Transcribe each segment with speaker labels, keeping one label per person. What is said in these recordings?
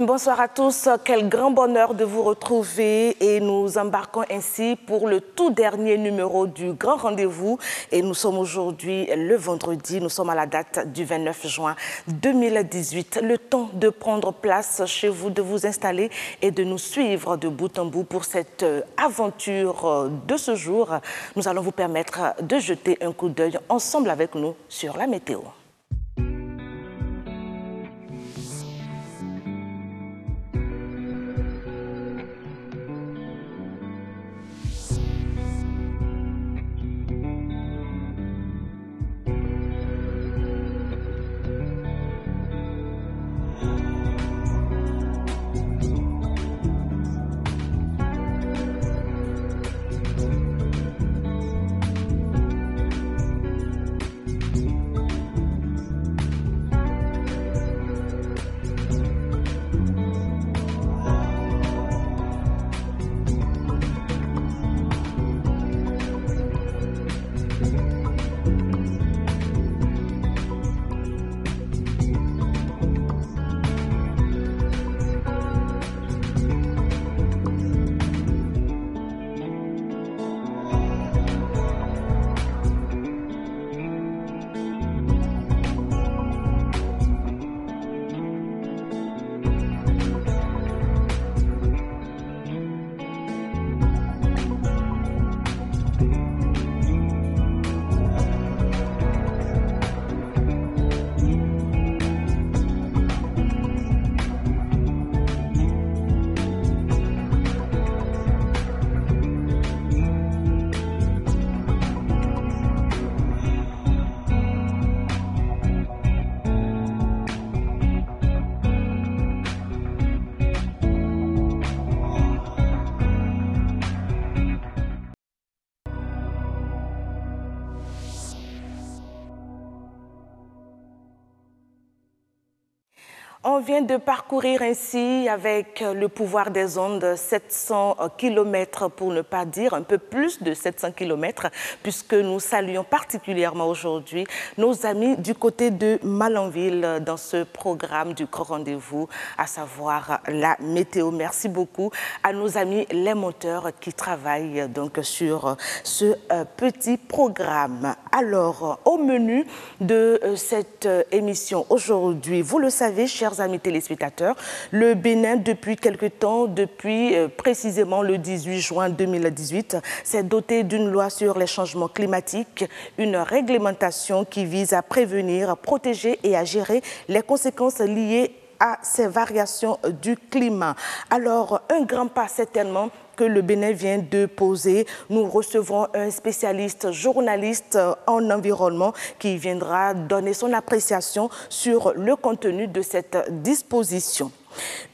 Speaker 1: Bonsoir à tous, quel grand bonheur de vous retrouver et nous embarquons ainsi pour le tout dernier numéro du Grand Rendez-vous et nous sommes aujourd'hui le vendredi, nous sommes à la date du 29 juin 2018. Le temps de prendre place chez vous, de vous installer et de nous suivre de bout en bout pour cette aventure de ce jour. Nous allons vous permettre de jeter un coup d'œil ensemble avec nous sur la météo. On vient de parcourir ainsi avec le pouvoir des ondes 700 km pour ne pas dire un peu plus de 700 km puisque nous saluons particulièrement aujourd'hui nos amis du côté de Malanville dans ce programme du Grand Rendez-vous, à savoir la météo. Merci beaucoup à nos amis les monteurs qui travaillent donc sur ce petit programme. Alors, au menu de cette émission aujourd'hui, vous le savez, chers amis téléspectateurs, le Bénin, depuis quelque temps, depuis précisément le 18 juin 2018, s'est doté d'une loi sur les changements climatiques, une réglementation qui vise à prévenir, protéger et à gérer les conséquences liées à ces variations du climat. Alors, un grand pas certainement que le Bénin vient de poser. Nous recevrons un spécialiste journaliste en environnement qui viendra donner son appréciation sur le contenu de cette disposition.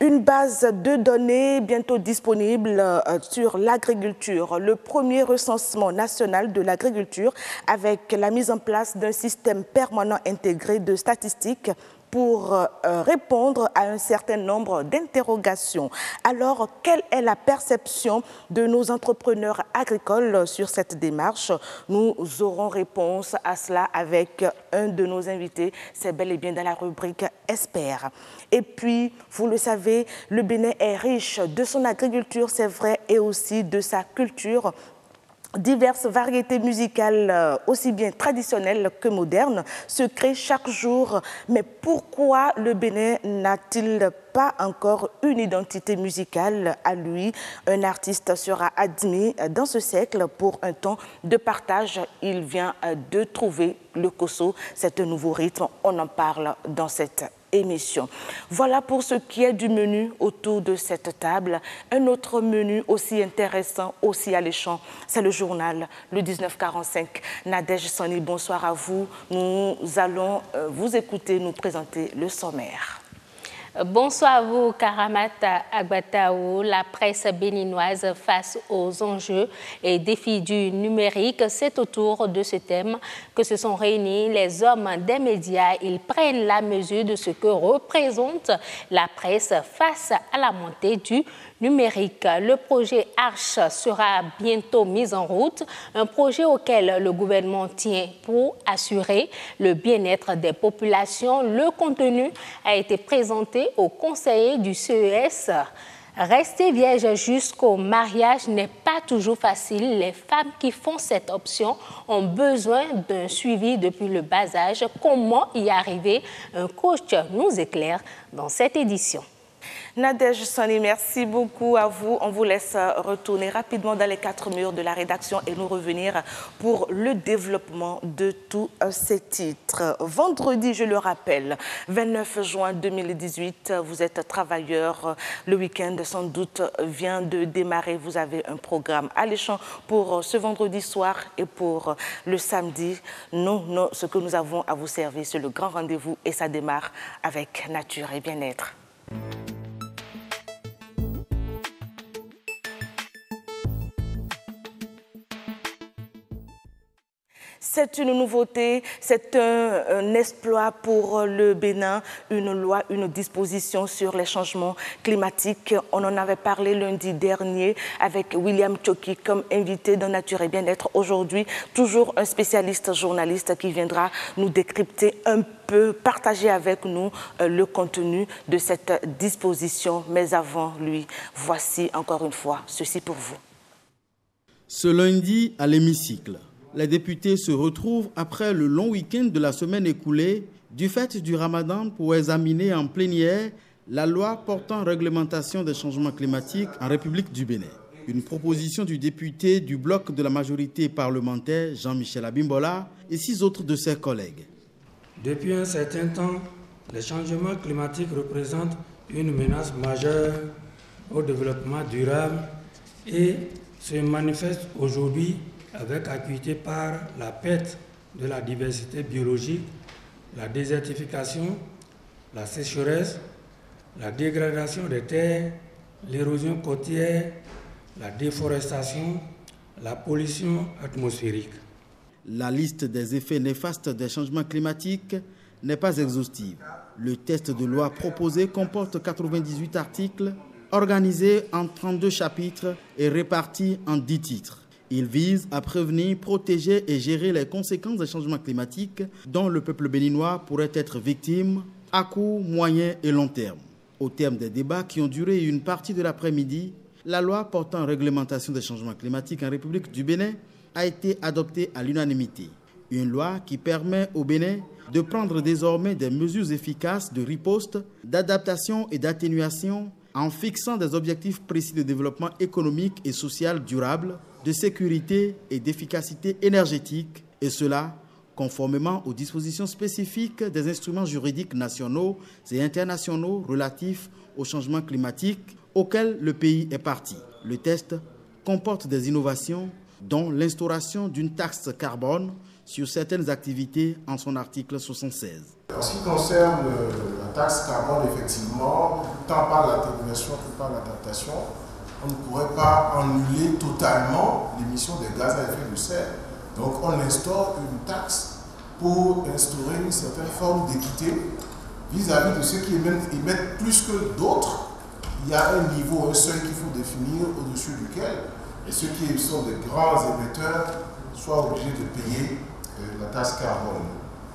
Speaker 1: Une base de données bientôt disponible sur l'agriculture, le premier recensement national de l'agriculture avec la mise en place d'un système permanent intégré de statistiques pour répondre à un certain nombre d'interrogations. Alors, quelle est la perception de nos entrepreneurs agricoles sur cette démarche? Nous aurons réponse à cela avec un de nos invités. C'est bel et bien dans la rubrique Expert. Et puis, vous le savez, le Bénin est riche de son agriculture, c'est vrai, et aussi de sa culture. Diverses variétés musicales, aussi bien traditionnelles que modernes, se créent chaque jour. Mais pourquoi le Bénin n'a-t-il pas encore une identité musicale à lui? Un artiste sera admis dans ce siècle pour un temps de partage. Il vient de trouver le Kosso, c'est un nouveau rythme. On en parle dans cette émission. Voilà pour ce qui est du menu autour de cette table. Un autre menu aussi intéressant, aussi alléchant, c'est le journal, le 1945. Nadège Sani, bonsoir à vous. Nous allons vous écouter, nous présenter le sommaire.
Speaker 2: Bonsoir à vous, Karamata Agbataou. La presse béninoise face aux enjeux et défis du numérique, c'est autour de ce thème que se sont réunis les hommes des médias. Ils prennent la mesure de ce que représente la presse face à la montée du numérique. Le projet Arche sera bientôt mis en route, un projet auquel le gouvernement tient pour assurer le bien-être des populations. Le contenu a été présenté aux conseillers du CES. Rester vierge jusqu'au mariage n'est pas toujours facile. Les femmes qui font cette option ont besoin d'un suivi depuis le bas âge. Comment y arriver? Un coach nous éclaire dans cette édition.
Speaker 1: Nadège Sani, merci beaucoup à vous. On vous laisse retourner rapidement dans les 4 murs de la rédaction et nous revenir pour le développement de tous ces titres. Vendredi, je le rappelle, 29 juin 2018, vous êtes travailleur. Le week-end, sans doute, vient de démarrer. Vous avez un programme alléchant pour ce vendredi soir et pour le samedi. Non, ce que nous avons à vous servir, c'est le grand rendez-vous et ça démarre avec nature et bien-être. C'est une nouveauté, c'est un exploit pour le Bénin, une loi, une disposition sur les changements climatiques. On en avait parlé lundi dernier avec William Tchoki comme invité dans Nature et Bien-être. Aujourd'hui, toujours un spécialiste journaliste qui viendra nous décrypter un peu, partager avec nous le contenu de cette disposition. Mais avant lui, voici encore une fois ceci pour vous.
Speaker 3: Ce lundi, à l'hémicycle, les députés se retrouvent après le long week-end de la semaine écoulée du fait du Ramadan pour examiner en plénière la loi portant réglementation des changements climatiques en République du Bénin. Une proposition du député du bloc de la majorité parlementaire, Jean-Michel Abimbola, et 6 autres de ses collègues.
Speaker 4: Depuis un certain temps, les changements climatiques représentent une menace majeure au développement durable et se manifestent aujourd'hui avec acuité par la perte de la diversité biologique, la désertification, la sécheresse, la dégradation des terres, l'érosion côtière, la déforestation, la pollution atmosphérique.
Speaker 3: La liste des effets néfastes des changements climatiques n'est pas exhaustive. Le texte de loi proposé comporte 98 articles, organisés en 32 chapitres et répartis en 10 titres. Il vise à prévenir, protéger et gérer les conséquences des changements climatiques dont le peuple béninois pourrait être victime à court, moyen et long terme. Au terme des débats qui ont duré une partie de l'après-midi, la loi portant réglementation des changements climatiques en République du Bénin a été adoptée à l'unanimité. Une loi qui permet au Bénin de prendre désormais des mesures efficaces de riposte, d'adaptation et d'atténuation en fixant des objectifs précis de développement économique et social durable, de sécurité et d'efficacité énergétique, et cela conformément aux dispositions spécifiques des instruments juridiques nationaux et internationaux relatifs au changement climatique auxquels le pays est parti. Le texte comporte des innovations, dont l'instauration d'une taxe carbone sur certaines activités en son article 76.
Speaker 5: En ce qui concerne la taxe carbone, effectivement, tant par l'atténuation que par l'adaptation, on ne pourrait pas annuler totalement l'émission des gaz à effet de serre. Donc on instaure une taxe pour instaurer une certaine forme d'équité vis-à-vis de ceux qui émettent plus que d'autres. Il y a un niveau, un seuil qu'il faut définir au-dessus duquel et ceux qui sont des grands émetteurs soient obligés de payer la taxe carbone.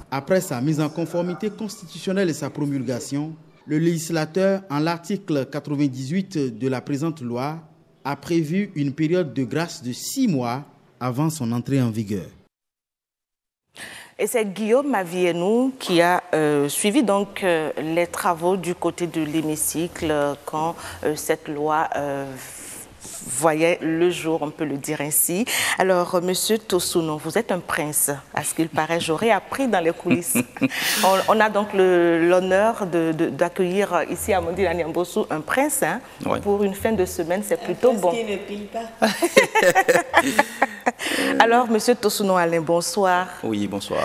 Speaker 3: Après sa mise en conformité constitutionnelle et sa promulgation, le législateur, en l'article 98 de la présente loi, a prévu une période de grâce de 6 mois avant son entrée en vigueur.
Speaker 1: Et c'est Guillaume Mavienou qui a suivi donc les travaux du côté de l'hémicycle quand cette loi voyait le jour, on peut le dire ainsi. Alors, Monsieur Tosuno, vous êtes un prince, à ce qu'il paraît. J'aurais appris dans les coulisses. On a donc l'honneur d'accueillir ici à Mondil Anyambosu un prince. Hein, ouais. Pour une fin de semaine, c'est plutôt bon.
Speaker 6: Qui ne pile pas.
Speaker 1: Alors, Monsieur Tosuno Alain, bonsoir.
Speaker 7: Oui, bonsoir.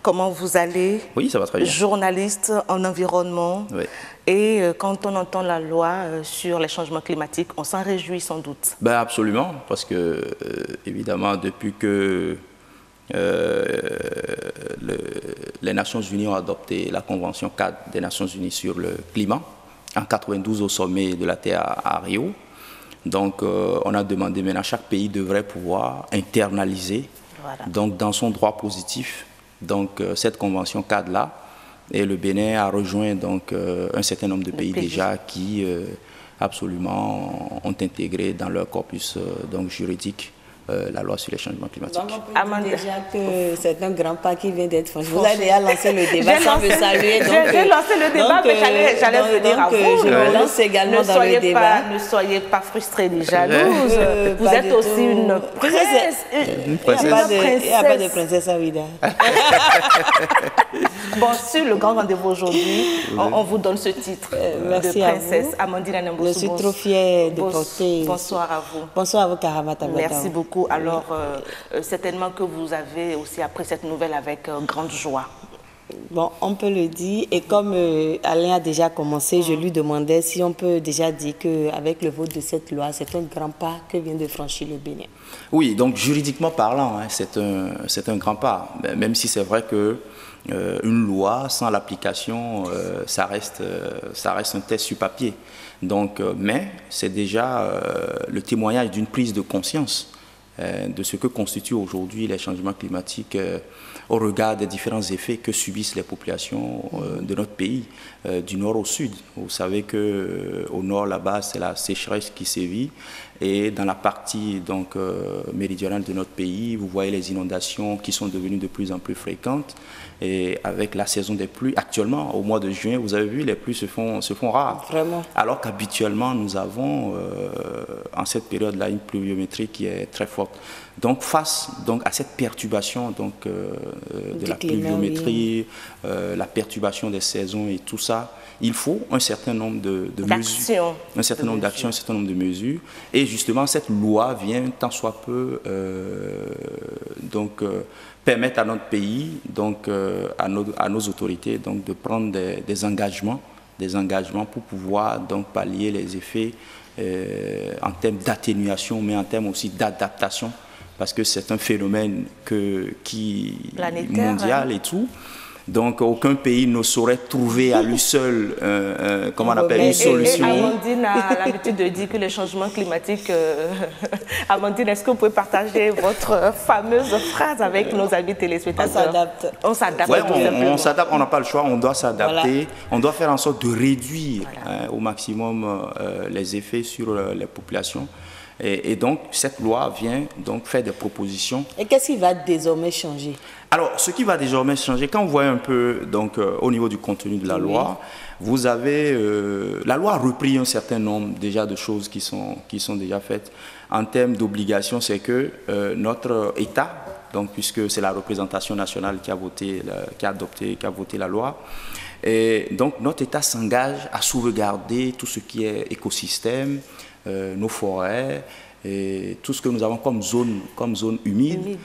Speaker 1: Comment vous allez?
Speaker 7: Oui, ça va très bien.
Speaker 1: Journaliste en environnement.
Speaker 7: Oui.
Speaker 1: Et quand on entend la loi sur les changements climatiques, on s'en réjouit sans doute.
Speaker 7: Ben absolument, parce que, évidemment, depuis que les Nations Unies ont adopté la Convention 4 des Nations Unies sur le climat, en 92 au sommet de la Terre à Rio, Donc, on a demandé maintenant, chaque pays devrait pouvoir internaliser donc, dans son droit positif donc, cette convention cadre-là. Et le Bénin a rejoint donc, un certain nombre de pays déjà qui absolument ont intégré dans leur corpus donc, juridique la loi sur les changements climatiques.
Speaker 6: Donc on peut dire déjà que c'est un grand pas qui vient d'être franchi. Vous avez déjà lancé le débat sans me saluer.
Speaker 1: J'ai lancé le débat, mais j'allais venir à vous.
Speaker 6: Je me lance également dans le débat.
Speaker 1: Ne soyez pas frustrés ni jalouses. Vous êtes aussi une princesse.
Speaker 6: Il n'y a pas de princesse Awida.
Speaker 1: Bon, sur le grand rendez-vous aujourd'hui, on vous donne ce titre de princesse. Amandine Anamboussou.
Speaker 6: Je suis trop fière de porter.
Speaker 1: Bonsoir à vous.
Speaker 6: Bonsoir à vous, Karamata.
Speaker 1: Merci beaucoup. Alors, certainement que vous avez aussi appris cette nouvelle avec grande joie.
Speaker 6: Bon, on peut le dire. Et comme Alain a déjà commencé, je lui demandais si on peut déjà dire qu'avec le vote de cette loi, c'est un grand pas que vient de franchir le Bénin.
Speaker 7: Oui, donc juridiquement parlant, hein, c'est un grand pas. Même si c'est vrai que une loi sans l'application, ça reste un test sur papier. Donc, mais c'est déjà le témoignage d'une prise de conscience de ce que constituent aujourd'hui les changements climatiques au regard des différents effets que subissent les populations de notre pays, du nord au sud. Vous savez qu'au nord, là-bas, c'est la sécheresse qui sévit. Et dans la partie donc, méridionale de notre pays, vous voyez les inondations qui sont devenues de plus en plus fréquentes. Et avec la saison des pluies, actuellement, au mois de juin, vous avez vu, les pluies se font rares.
Speaker 6: Vraiment.
Speaker 7: Alors qu'habituellement, nous avons, en cette période-là, une pluviométrie qui est très forte. Donc, face donc, à cette perturbation donc, de la pluviométrie, la perturbation des saisons et tout ça, il faut un certain nombre de mesures, un certain nombre d'actions, un certain nombre de mesures. Et justement, cette loi vient, tant soit peu, permettre à notre pays, donc, à nos autorités, donc, de prendre des engagements pour pouvoir donc, pallier les effets en termes d'atténuation, mais en termes aussi d'adaptation, parce que c'est un phénomène qui mondial et tout. Donc, aucun pays ne saurait trouver à lui seul une solution.
Speaker 1: Amandine a l'habitude de dire que les changements climatiques... Amandine, est-ce que vous pouvez partager votre fameuse phrase avec nos amis téléspectateurs? On s'adapte.
Speaker 7: Ouais, on s'adapte, on n'a pas le choix, on doit s'adapter. Voilà. On doit faire en sorte de réduire au maximum les effets sur les populations. Et donc, cette loi vient donc faire des propositions.
Speaker 6: Et qu'est-ce qui va désormais changer?
Speaker 7: Alors, ce qui va désormais changer, quand vous voyez un peu donc, au niveau du contenu de la loi, vous avez... la loi a repris un certain nombre déjà de choses qui sont déjà faites. En termes d'obligations, c'est que notre État, donc, puisque c'est la représentation nationale qui a voté la loi, et donc notre État s'engage à sauvegarder tout ce qui est écosystème, nos forêts, et tout ce que nous avons comme zone humide.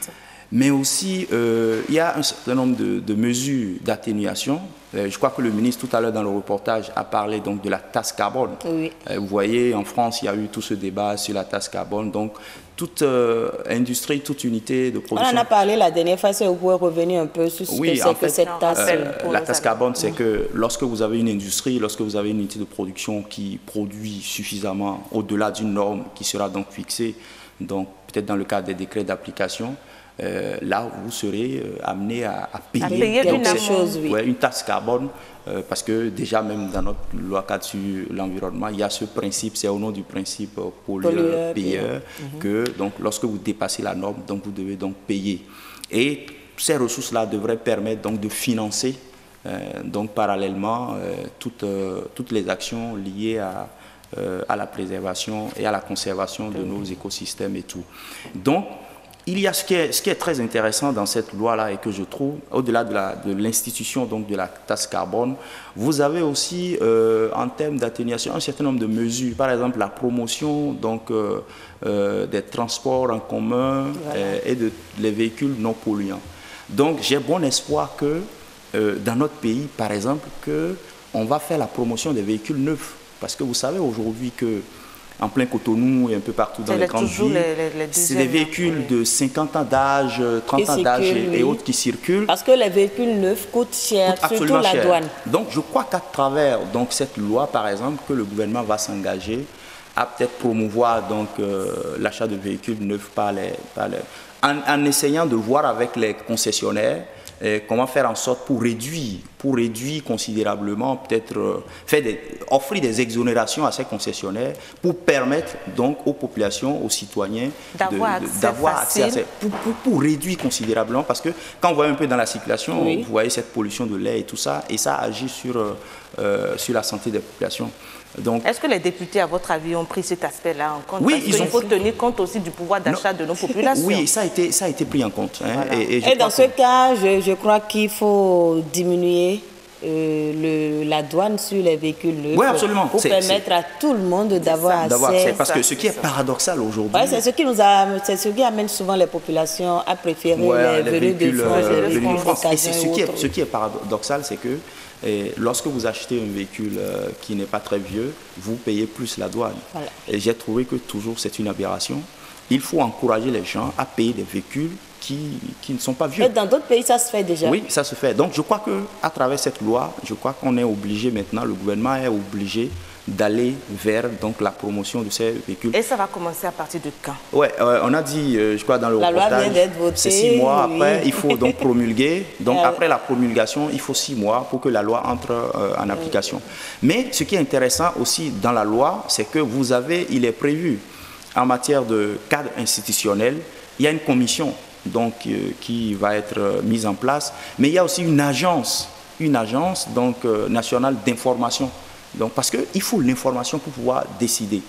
Speaker 7: Mais aussi, il y a un certain nombre de mesures d'atténuation. Je crois que le ministre, tout à l'heure dans le reportage, a parlé donc de la taxe carbone. Oui. Vous voyez, en France, il y a eu tout ce débat sur la taxe carbone. Donc, toute industrie, toute unité de production...
Speaker 6: On en a parlé la dernière fois, vous pouvez revenir un peu sur ce que c'est que cette taxe.
Speaker 7: La taxe carbone, c'est que lorsque vous avez une industrie, lorsque vous avez une unité de production qui produit suffisamment au-delà d'une norme qui sera donc fixée, donc peut-être dans le cadre des décrets d'application, là, vous serez amené à payer
Speaker 6: quelque chose,
Speaker 7: une taxe carbone, parce que déjà, même dans notre loi cadre sur l'environnement, il y a ce principe, c'est au nom du principe pollueur-payeur, que donc, lorsque vous dépassez la norme, donc, vous devez donc payer. Et ces ressources-là devraient permettre donc, de financer donc, parallèlement toutes les actions liées à la préservation et à la conservation de nos écosystèmes et tout. Donc, il y a ce qui est très intéressant dans cette loi-là et que je trouve, au-delà de l'institution de la taxe carbone, vous avez aussi, en termes d'atténuation, un certain nombre de mesures. Par exemple, la promotion donc, des transports en commun et les véhicules non polluants. Donc, j'ai bon espoir que, dans notre pays, par exemple, qu'on va faire la promotion des véhicules neufs. Parce que vous savez aujourd'hui que en plein Cotonou et un peu partout dans les grandes villes, c'est les véhicules de 50 ans d'âge, 30 ans d'âge et autres qui circulent.
Speaker 6: Parce que les véhicules neufs coûtent cher, surtout la douane.
Speaker 7: Donc je crois qu'à travers cette loi, par exemple, que le gouvernement va s'engager à peut-être promouvoir donc l'achat de véhicules neufs en essayant de voir avec les concessionnaires comment faire en sorte pour réduire considérablement, peut-être offrir des exonérations à ces concessionnaires pour permettre donc aux populations, aux citoyens d'avoir accès à pour réduire considérablement, parce que quand on voit un peu dans la circulation, vous voyez cette pollution de l'air et tout ça, et ça agit sur la santé des populations.
Speaker 1: Est-ce que les députés, à votre avis, ont pris cet aspect-là en compte?
Speaker 7: Oui,
Speaker 1: il faut tenir compte aussi du pouvoir d'achat de nos populations.
Speaker 7: Oui, ça a été pris en compte. Hein,
Speaker 6: voilà. Et dans ce cas, je crois qu'il faut diminuer la douane sur les véhicules neufs,
Speaker 7: oui, absolument.
Speaker 6: Pour permettre à tout le monde d'avoir accès.
Speaker 7: Parce que ce qui est paradoxal aujourd'hui...
Speaker 6: c'est ce qui amène souvent les populations à préférer les véhicules de France.
Speaker 7: Et ce qui est paradoxal, c'est que lorsque vous achetez un véhicule qui n'est pas très vieux, vous payez plus la douane. Voilà. Et j'ai trouvé que toujours c'est une aberration. Il faut encourager les gens à payer des véhicules qui ne sont pas vieux.
Speaker 6: Et dans d'autres pays, ça se fait déjà.
Speaker 7: Oui, ça se fait. Donc je crois qu'à travers cette loi, je crois qu'on est obligé maintenant, le gouvernement est obligé d'aller vers donc, la promotion de ces véhicules.
Speaker 1: Et ça va commencer à partir de quand?
Speaker 7: Oui, on a dit, je crois dans le reportage,
Speaker 6: loi vient d'être votée,
Speaker 7: c'est 6 mois après, il faut donc promulguer. Donc après la promulgation, il faut 6 mois pour que la loi entre en application. Mais ce qui est intéressant aussi dans la loi, c'est que il est prévu en matière de cadre institutionnel, il y a une commission donc, qui va être mise en place, mais il y a aussi une agence donc, nationale d'information. Donc, parce qu'il faut l'information pour pouvoir décider.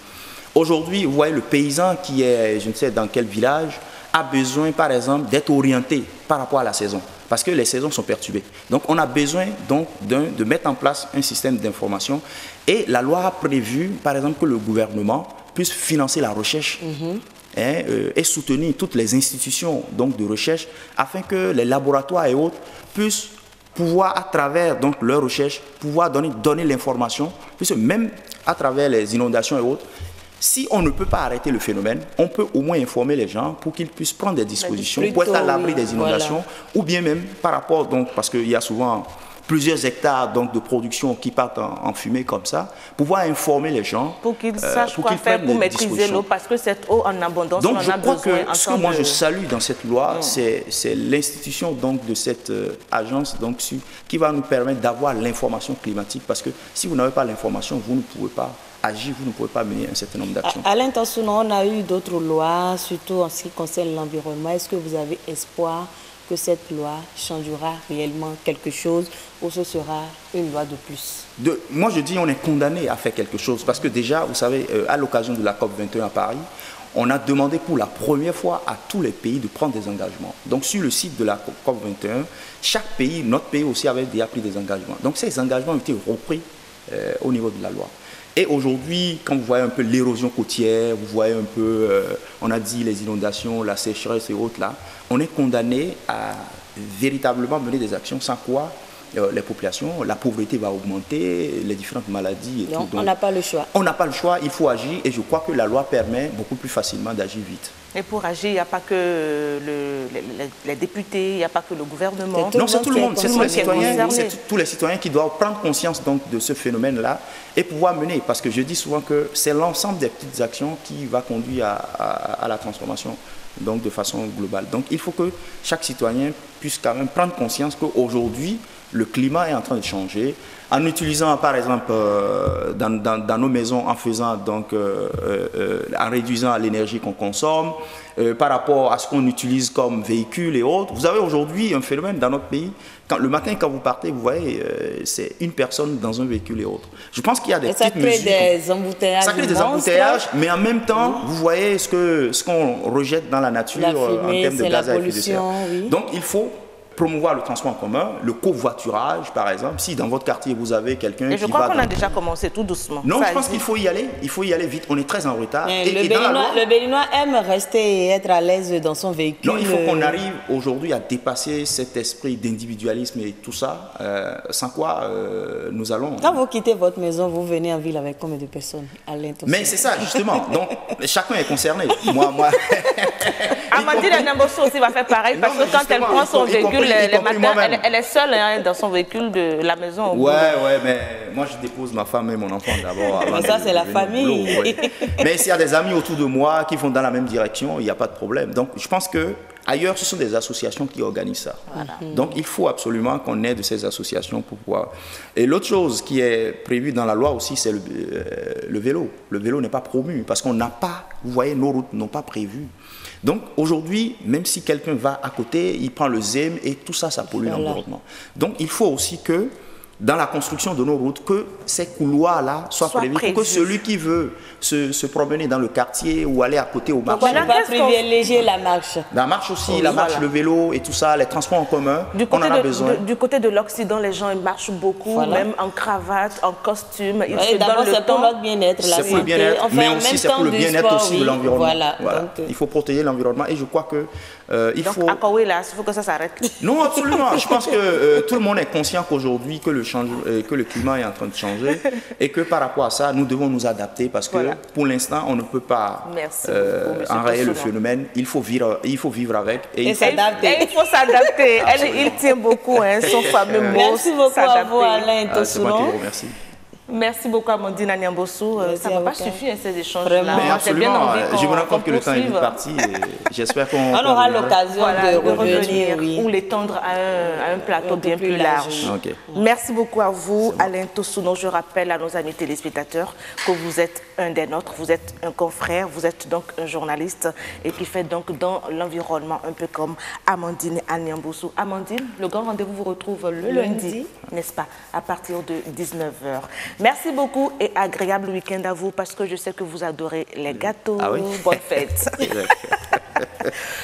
Speaker 7: Aujourd'hui, vous voyez, le paysan qui est, je ne sais dans quel village, a besoin, par exemple, d'être orienté par rapport à la saison. Parce que les saisons sont perturbées. Donc, on a besoin donc, de mettre en place un système d'information. Et la loi a prévu, par exemple, que le gouvernement puisse financer la recherche et soutenir toutes les institutions donc, de recherche afin que les laboratoires et autres puissent pouvoir, à travers donc, leurs recherches, pouvoir donner l'information, puisque même à travers les inondations et autres, si on ne peut pas arrêter le phénomène, on peut au moins informer les gens pour qu'ils puissent prendre des dispositions pour être à l'abri des inondations, ou bien même par rapport, donc, parce qu'il y a souvent plusieurs hectares donc, de production qui partent en fumée comme ça, pouvoir informer les gens.
Speaker 1: Pour qu'ils sachent quoi faire pour maîtriser l'eau, parce que cette eau en abondance,
Speaker 7: donc,
Speaker 1: on en
Speaker 7: je
Speaker 1: a
Speaker 7: crois
Speaker 1: besoin.
Speaker 7: que ce que moi je salue dans cette loi, c'est l'institution donc, de cette agence donc, qui va nous permettre d'avoir l'information climatique, parce que si vous n'avez pas l'information, vous ne pouvez pas agir, vous ne pouvez pas mener un certain nombre d'actions.
Speaker 6: À l'intention, on a eu d'autres lois, surtout en ce qui concerne l'environnement. Est-ce que vous avez espoir que cette loi changera réellement quelque chose ou ce sera une loi de plus?
Speaker 7: Moi, je dis on est condamné à faire quelque chose parce que déjà, vous savez, à l'occasion de la COP21 à Paris, on a demandé pour la première fois à tous les pays de prendre des engagements. Donc, sur le site de la COP21, chaque pays, notre pays aussi avait déjà pris des engagements. Donc, ces engagements ont été repris au niveau de la loi. Et aujourd'hui, quand vous voyez un peu l'érosion côtière, vous voyez un peu, on a dit les inondations, la sécheresse et autres là, on est condamné à véritablement mener des actions sans quoi les populations, la pauvreté va augmenter, les différentes maladies et
Speaker 6: donc,
Speaker 7: tout. Donc,
Speaker 6: on n'a pas le choix.
Speaker 7: On n'a pas le choix, il faut agir et je crois que la loi permet beaucoup plus facilement d'agir vite.
Speaker 1: Et pour agir, il n'y a pas que les députés, il n'y a pas que le gouvernement.
Speaker 7: Non, c'est tout le monde, c'est tous les citoyens qui doivent prendre conscience donc, de ce phénomène-là et pouvoir mener. Parce que je dis souvent que c'est l'ensemble des petites actions qui va conduire à la transformation donc, de façon globale. Donc il faut que chaque citoyen puisse quand même prendre conscience qu'aujourd'hui, le climat est en train de changer. En utilisant, par exemple, dans nos maisons, en faisant donc, en réduisant l'énergie qu'on consomme, par rapport à ce qu'on utilise comme véhicule et autres. Vous avez aujourd'hui un phénomène dans notre pays. Le matin, quand vous partez, vous voyez, c'est une personne dans un véhicule et autres. Je pense qu'il y a des petites mesures.
Speaker 6: Ça crée des embouteillages.
Speaker 7: Ça crée des embouteillages, mais en même temps, vous voyez ce qu'on rejette dans la nature en termes de gaz à effet de serre.
Speaker 6: Oui.
Speaker 7: Donc, il faut promouvoir le transport en commun, le covoiturage par exemple. Si dans votre quartier vous avez quelqu'un qui va...
Speaker 1: Et je crois qu'on a déjà commencé tout doucement.
Speaker 7: Non, je pense qu'il faut y aller. Il faut y aller vite. On est très en retard.
Speaker 6: Le Béninois aime rester et être à l'aise dans son véhicule.
Speaker 7: Non, il faut qu'on arrive aujourd'hui à dépasser cet esprit d'individualisme et tout ça. Sans quoi nous allons...
Speaker 6: Quand vous quittez votre maison, vous venez en ville avec combien de personnes à l'intention?
Speaker 7: Mais c'est ça justement. Donc chacun est concerné. Moi
Speaker 1: Amandine Anyamboso aussi va faire pareil parce que quand elle prend son véhicule les matins, elle est seule dans son véhicule de la maison.
Speaker 7: Ouais, mais moi je dépose ma femme et mon enfant d'abord.
Speaker 6: Mais ça, c'est la famille.
Speaker 7: Mais s'il y a des amis autour de moi qui vont dans la même direction, il n'y a pas de problème. Donc je pense que ailleurs, ce sont des associations qui organisent ça. Voilà. Donc, il faut absolument qu'on aide ces associations pour pouvoir... Et l'autre chose qui est prévue dans la loi aussi, c'est le vélo. Le vélo n'est pas promu parce qu'on n'a pas... Vous voyez, nos routes n'ont pas prévu. Donc, aujourd'hui, même si quelqu'un va à côté, il prend le ZEM et tout ça, ça pollue l'environnement. Donc, il faut aussi que, dans la construction de nos routes, que ces couloirs-là soient prévus pour que celui qui veut se promener dans le quartier ou aller à côté au marché...
Speaker 6: On ne va pas privilégier la marche.
Speaker 7: La marche aussi, la marche, le vélo et tout ça, les transports en commun, on en a besoin.
Speaker 1: Du côté de l'Occident, les gens ils marchent beaucoup, même en cravate, en costume.
Speaker 6: D'abord, c'est pour notre bien-être, la
Speaker 7: santé. Bien-être, mais aussi c'est pour le bien-être aussi de l'environnement. Voilà. Il faut protéger l'environnement et je crois que il faut...
Speaker 1: Donc, à Kouéla, il faut que ça s'arrête.
Speaker 7: Non, absolument. Je pense que tout le monde est conscient qu'aujourd'hui, que le climat est en train de changer et que par rapport à ça, nous devons nous adapter parce que pour l'instant, on ne peut pas enrayer le phénomène. Il faut vivre avec et
Speaker 6: s'adapter.
Speaker 1: Il faut s'adapter. Il tient beaucoup, son fameux mot.
Speaker 6: Merci beaucoup à vous, Alain Tosounon.
Speaker 7: C'est moi qui vous remercie.
Speaker 1: Merci beaucoup, Amandine Anyamboso. Ça ne va pas suffire, ces échanges-là.
Speaker 7: Absolument. Je me rends compte que le temps est vite parti. J'espère qu'on
Speaker 6: aura l'occasion de revenir
Speaker 1: ou l'étendre à un plateau bien plus large.
Speaker 7: Okay.
Speaker 1: Merci beaucoup à vous, Alain Tosounon. Je rappelle à nos amis téléspectateurs que vous êtes un des nôtres, vous êtes un confrère, vous êtes donc un journaliste et qui fait donc dans l'environnement un peu comme Amandine Anyamboso. Amandine, le grand rendez-vous vous retrouve le lundi, n'est-ce pas, à partir de 19h. Merci beaucoup et agréable week-end à vous parce que je sais que vous adorez les gâteaux.
Speaker 7: Ah oui?
Speaker 1: Bonne fête.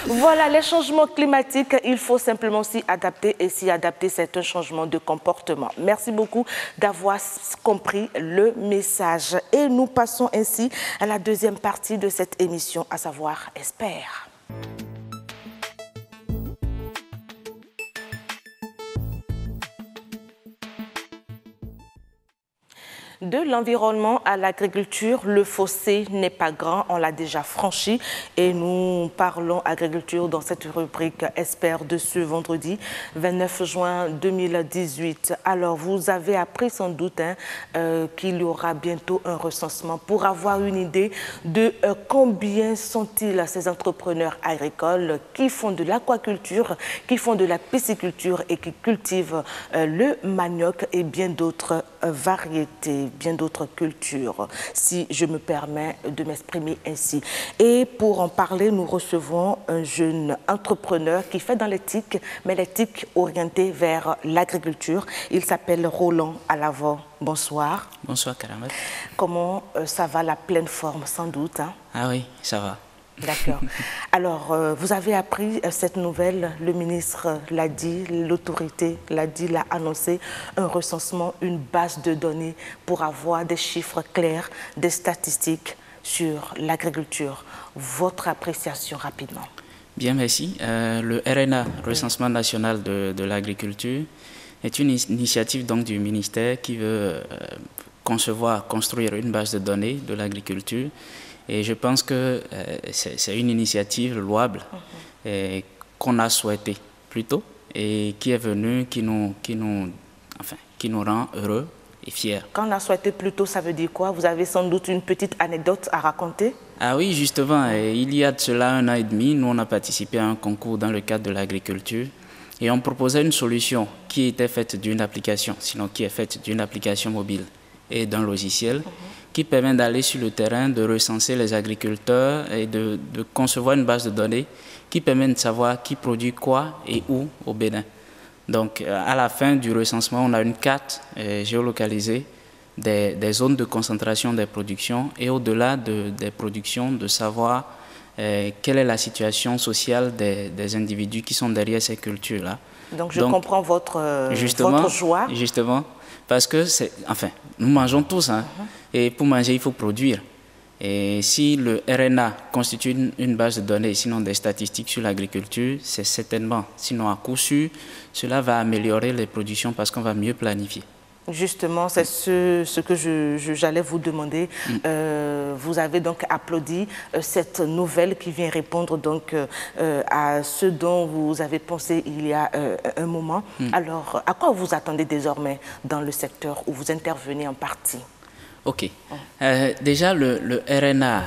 Speaker 1: Voilà, les changements climatiques, il faut simplement s'y adapter et s'y adapter, c'est un changement de comportement. Merci beaucoup d'avoir compris le message. Et nous passons ainsi à la deuxième partie de cette émission, à savoir Espère. De l'environnement à l'agriculture, le fossé n'est pas grand, on l'a déjà franchi et nous parlons agriculture dans cette rubrique Espère de ce vendredi 29 juin 2018. Alors vous avez appris sans doute qu'il y aura bientôt un recensement pour avoir une idée de combien sont-ils ces entrepreneurs agricoles qui font de l'aquaculture, qui font de la pisciculture et qui cultivent le manioc et bien d'autres variétés, bien d'autres cultures, si je me permets de m'exprimer ainsi. Et pour en parler, nous recevons un jeune entrepreneur qui fait dans l'éthique, mais l'éthique orientée vers l'agriculture. Il s'appelle Roland Alavant. Bonsoir.
Speaker 8: Bonsoir, Karamat.
Speaker 1: Comment ça va, la pleine forme, sans doute, hein?
Speaker 8: Ah oui, ça va.
Speaker 1: D'accord. Alors, vous avez appris cette nouvelle, le ministre l'a dit, l'autorité l'a dit, l'a annoncé, un recensement, une base de données pour avoir des chiffres clairs, des statistiques sur l'agriculture. Votre appréciation rapidement.
Speaker 8: Bien, merci. Le RNA, Recensement national de l'agriculture, est une initiative donc, du ministère qui veut construire une base de données de l'agriculture. Et je pense que c'est une initiative louable qu'on a souhaité plutôt et qui est venue, qui nous rend heureux et fiers.
Speaker 1: Quand on a souhaité plutôt, ça veut dire quoi? Vous avez sans doute une petite anecdote à raconter?
Speaker 8: Ah oui, justement, il y a de cela 1 an et demi, nous on a participé à un concours dans le cadre de l'agriculture et on proposait une solution qui était faite d'une application, sinon qui est faite d'une application mobile et d'un logiciel qui permet d'aller sur le terrain, de recenser les agriculteurs et de concevoir une base de données qui permet de savoir qui produit quoi et où au Bénin. Donc, à la fin du recensement, on a une carte géolocalisée des zones de concentration des productions et au-delà des productions, de savoir quelle est la situation sociale des individus qui sont derrière ces cultures-là.
Speaker 1: Donc, je comprends votre joie.
Speaker 8: Justement, parce que nous mangeons tous, hein, et pour manger, il faut produire. Et si le RNA constitue une base de données, sinon des statistiques sur l'agriculture, c'est certainement, sinon à coup sûr, cela va améliorer les productions parce qu'on va mieux planifier.
Speaker 1: Justement, c'est ce que j'allais vous demander. Vous avez donc applaudi cette nouvelle qui vient répondre donc à ce dont vous avez pensé il y a un moment. Alors, à quoi vous attendez désormais dans le secteur où vous intervenez en partie?
Speaker 8: Ok. Déjà, le RNA,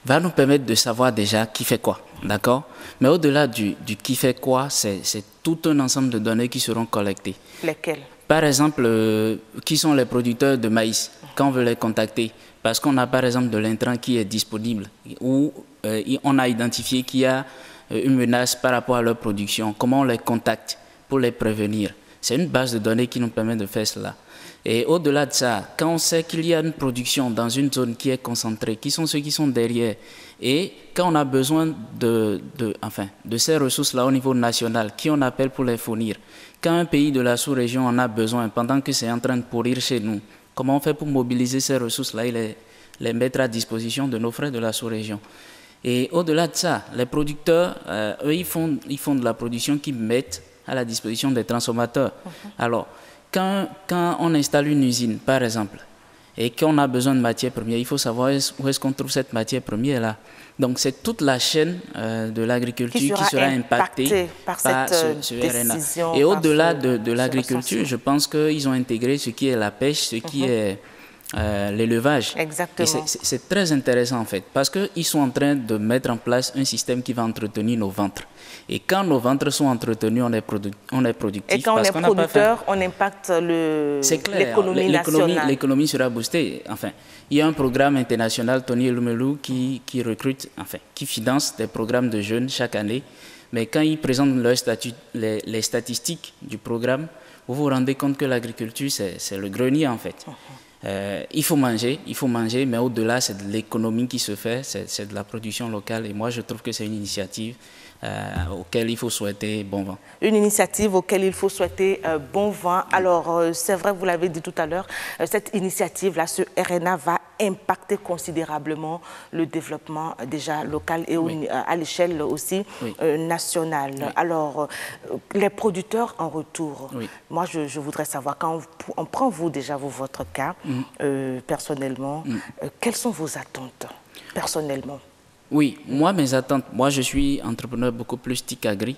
Speaker 8: va nous permettre de savoir déjà qui fait quoi, d'accord? Mais au-delà du qui fait quoi, c'est tout un ensemble de données qui seront collectées.
Speaker 1: Lesquelles?
Speaker 8: Par exemple, qui sont les producteurs de maïs, quand on veut les contacter, parce qu'on a par exemple de l'intrant qui est disponible, ou on a identifié qu'il y a une menace par rapport à leur production, comment on les contacte pour les prévenir. C'est une base de données qui nous permet de faire cela. Et au-delà de ça, quand on sait qu'il y a une production dans une zone qui est concentrée, qui sont ceux qui sont derrière, et quand on a besoin de ces ressources-là au niveau national, qui on appelle pour les fournir, quand un pays de la sous-région en a besoin, pendant que c'est en train de pourrir chez nous, comment on fait pour mobiliser ces ressources-là et les mettre à disposition de nos frères de la sous-région? Et au-delà de ça, les producteurs, eux, ils font de la production qu'ils mettent à la disposition des transformateurs. Alors, quand on installe une usine, par exemple, et qu'on a besoin de matières premières, il faut savoir où est-ce qu'on trouve cette matière première-là. Donc, c'est toute la chaîne de l'agriculture qui sera impactée par ce RNA. Et au-delà de l'agriculture, je pense qu'ils ont intégré ce qui est la pêche, ce qui est l'élevage.
Speaker 1: Exactement.
Speaker 8: C'est très intéressant en fait, parce qu'ils sont en train de mettre en place un système qui va entretenir nos ventres. Et quand nos ventres sont entretenus, on est productif.
Speaker 1: Et quand on est producteur, on impacte l'économie nationale.
Speaker 8: L'économie sera boostée. Enfin, il y a un programme international, Tony Elumelu, qui recrute, qui finance des programmes de jeunes chaque année. Mais quand ils présentent les statistiques du programme, vous vous rendez compte que l'agriculture, c'est le grenier en fait. Il faut manger, mais au-delà, c'est de l'économie qui se fait, c'est de la production locale. Et moi, je trouve que c'est une initiative auquel il faut souhaiter bon vent.
Speaker 1: Une initiative auquel il faut souhaiter bon vent. Alors, c'est vrai, vous l'avez dit tout à l'heure, cette initiative-là, ce RNA va impacter considérablement le développement déjà local et à l'échelle aussi nationale. Oui. Alors, les producteurs en retour, moi, je voudrais savoir, quand on prend votre cas, personnellement, quelles sont vos attentes, personnellement?
Speaker 8: Oui, moi, mes attentes, je suis entrepreneur beaucoup plus TIC Agri.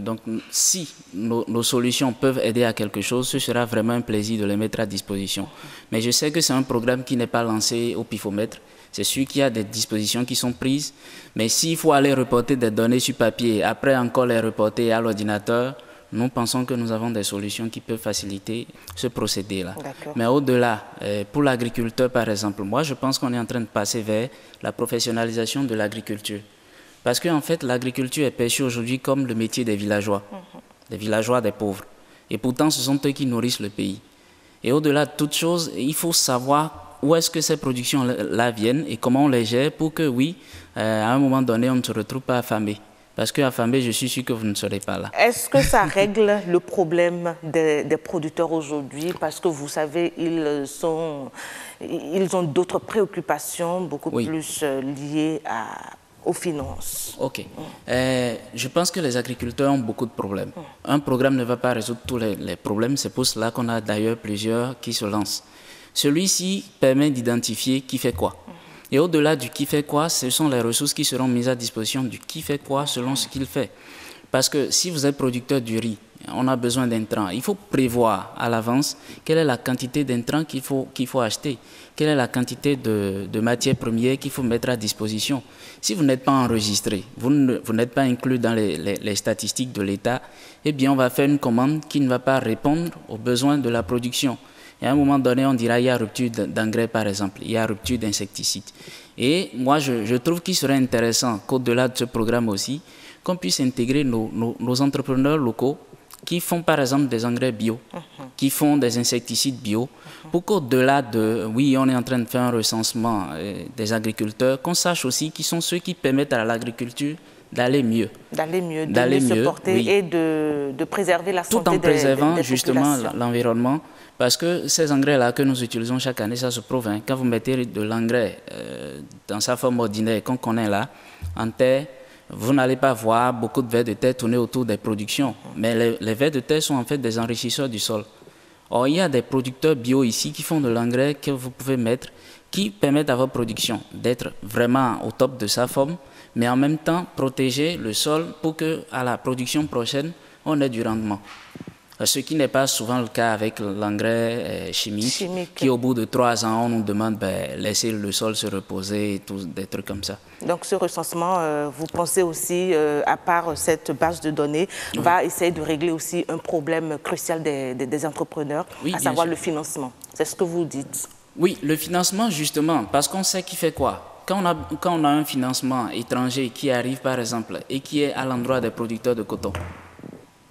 Speaker 8: Donc, si nos solutions peuvent aider à quelque chose, ce sera vraiment un plaisir de les mettre à disposition. Mais je sais que c'est un programme qui n'est pas lancé au pifomètre. C'est sûr qu'il y a des dispositions qui sont prises. Mais s'il faut aller reporter des données sur papier, après encore les reporter à l'ordinateur, nous pensons que nous avons des solutions qui peuvent faciliter ce procédé-là. Mais au-delà, pour l'agriculteur par exemple, moi je pense qu'on est en train de passer vers la professionnalisation de l'agriculture. Parce qu'en fait, l'agriculture est perçue aujourd'hui comme le métier des villageois, des pauvres. Et pourtant, ce sont eux qui nourrissent le pays. Et au-delà de toute chose, il faut savoir où est-ce que ces productions-là viennent et comment on les gère pour que, à un moment donné, on ne se retrouve pas affamé. Parce qu'affamé, je suis sûr que vous ne serez pas là.
Speaker 1: Est-ce que ça règle le problème des producteurs aujourd'hui? Parce que vous savez, ils ont d'autres préoccupations beaucoup plus liées aux finances.
Speaker 8: Ok. Je pense que les agriculteurs ont beaucoup de problèmes. Un programme ne va pas résoudre tous les problèmes. C'est pour cela qu'on a d'ailleurs plusieurs qui se lancent. Celui-ci permet d'identifier qui fait quoi. Et au-delà du qui fait quoi, ce sont les ressources qui seront mises à disposition du qui fait quoi selon ce qu'il fait. Parce que si vous êtes producteur du riz, on a besoin d'intrants. Il faut prévoir à l'avance quelle est la quantité d'intrants qu'il faut acheter, quelle est la quantité de matières premières qu'il faut mettre à disposition. Si vous n'êtes pas enregistré, vous n'êtes pas inclus dans les statistiques de l'État, eh bien on va faire une commande qui ne va pas répondre aux besoins de la production. Et à un moment donné, on dira qu'il y a rupture d'engrais, par exemple, il y a rupture d'insecticides. Et moi, je trouve qu'il serait intéressant qu'au-delà de ce programme aussi, qu'on puisse intégrer nos entrepreneurs locaux qui font, par exemple, des engrais bio, qui font des insecticides bio, pour qu'au-delà de, on est en train de faire un recensement des agriculteurs, qu'on sache aussi qui sont ceux qui permettent à l'agriculture d'aller mieux.
Speaker 1: D'aller mieux, se porter et de préserver la santé des populations. Tout en préservant
Speaker 8: justement l'environnement. Parce que ces engrais-là que nous utilisons chaque année, ça se prouve. Quand vous mettez de l'engrais dans sa forme ordinaire qu'on connaît là, en terre, vous n'allez pas voir beaucoup de vers de terre tourner autour des productions. Mais les vers de terre sont en fait des enrichisseurs du sol. Or, il y a des producteurs bio ici qui font de l'engrais que vous pouvez mettre, qui permettent à votre production d'être vraiment au top de sa forme, mais en même temps protéger le sol pour qu'à la production prochaine, on ait du rendement. Ce qui n'est pas souvent le cas avec l'engrais chimique, qui au bout de 3 ans, on nous demande de laisser le sol se reposer et tout, des trucs comme ça.
Speaker 1: Donc ce recensement, vous pensez aussi, à part cette base de données, va essayer de régler aussi un problème crucial des entrepreneurs, à savoir le financement. C'est ce que vous dites?
Speaker 8: Oui, le financement justement, parce qu'on sait qui fait quoi. Quand on a un financement étranger qui arrive par exemple et qui est à l'endroit des producteurs de coton,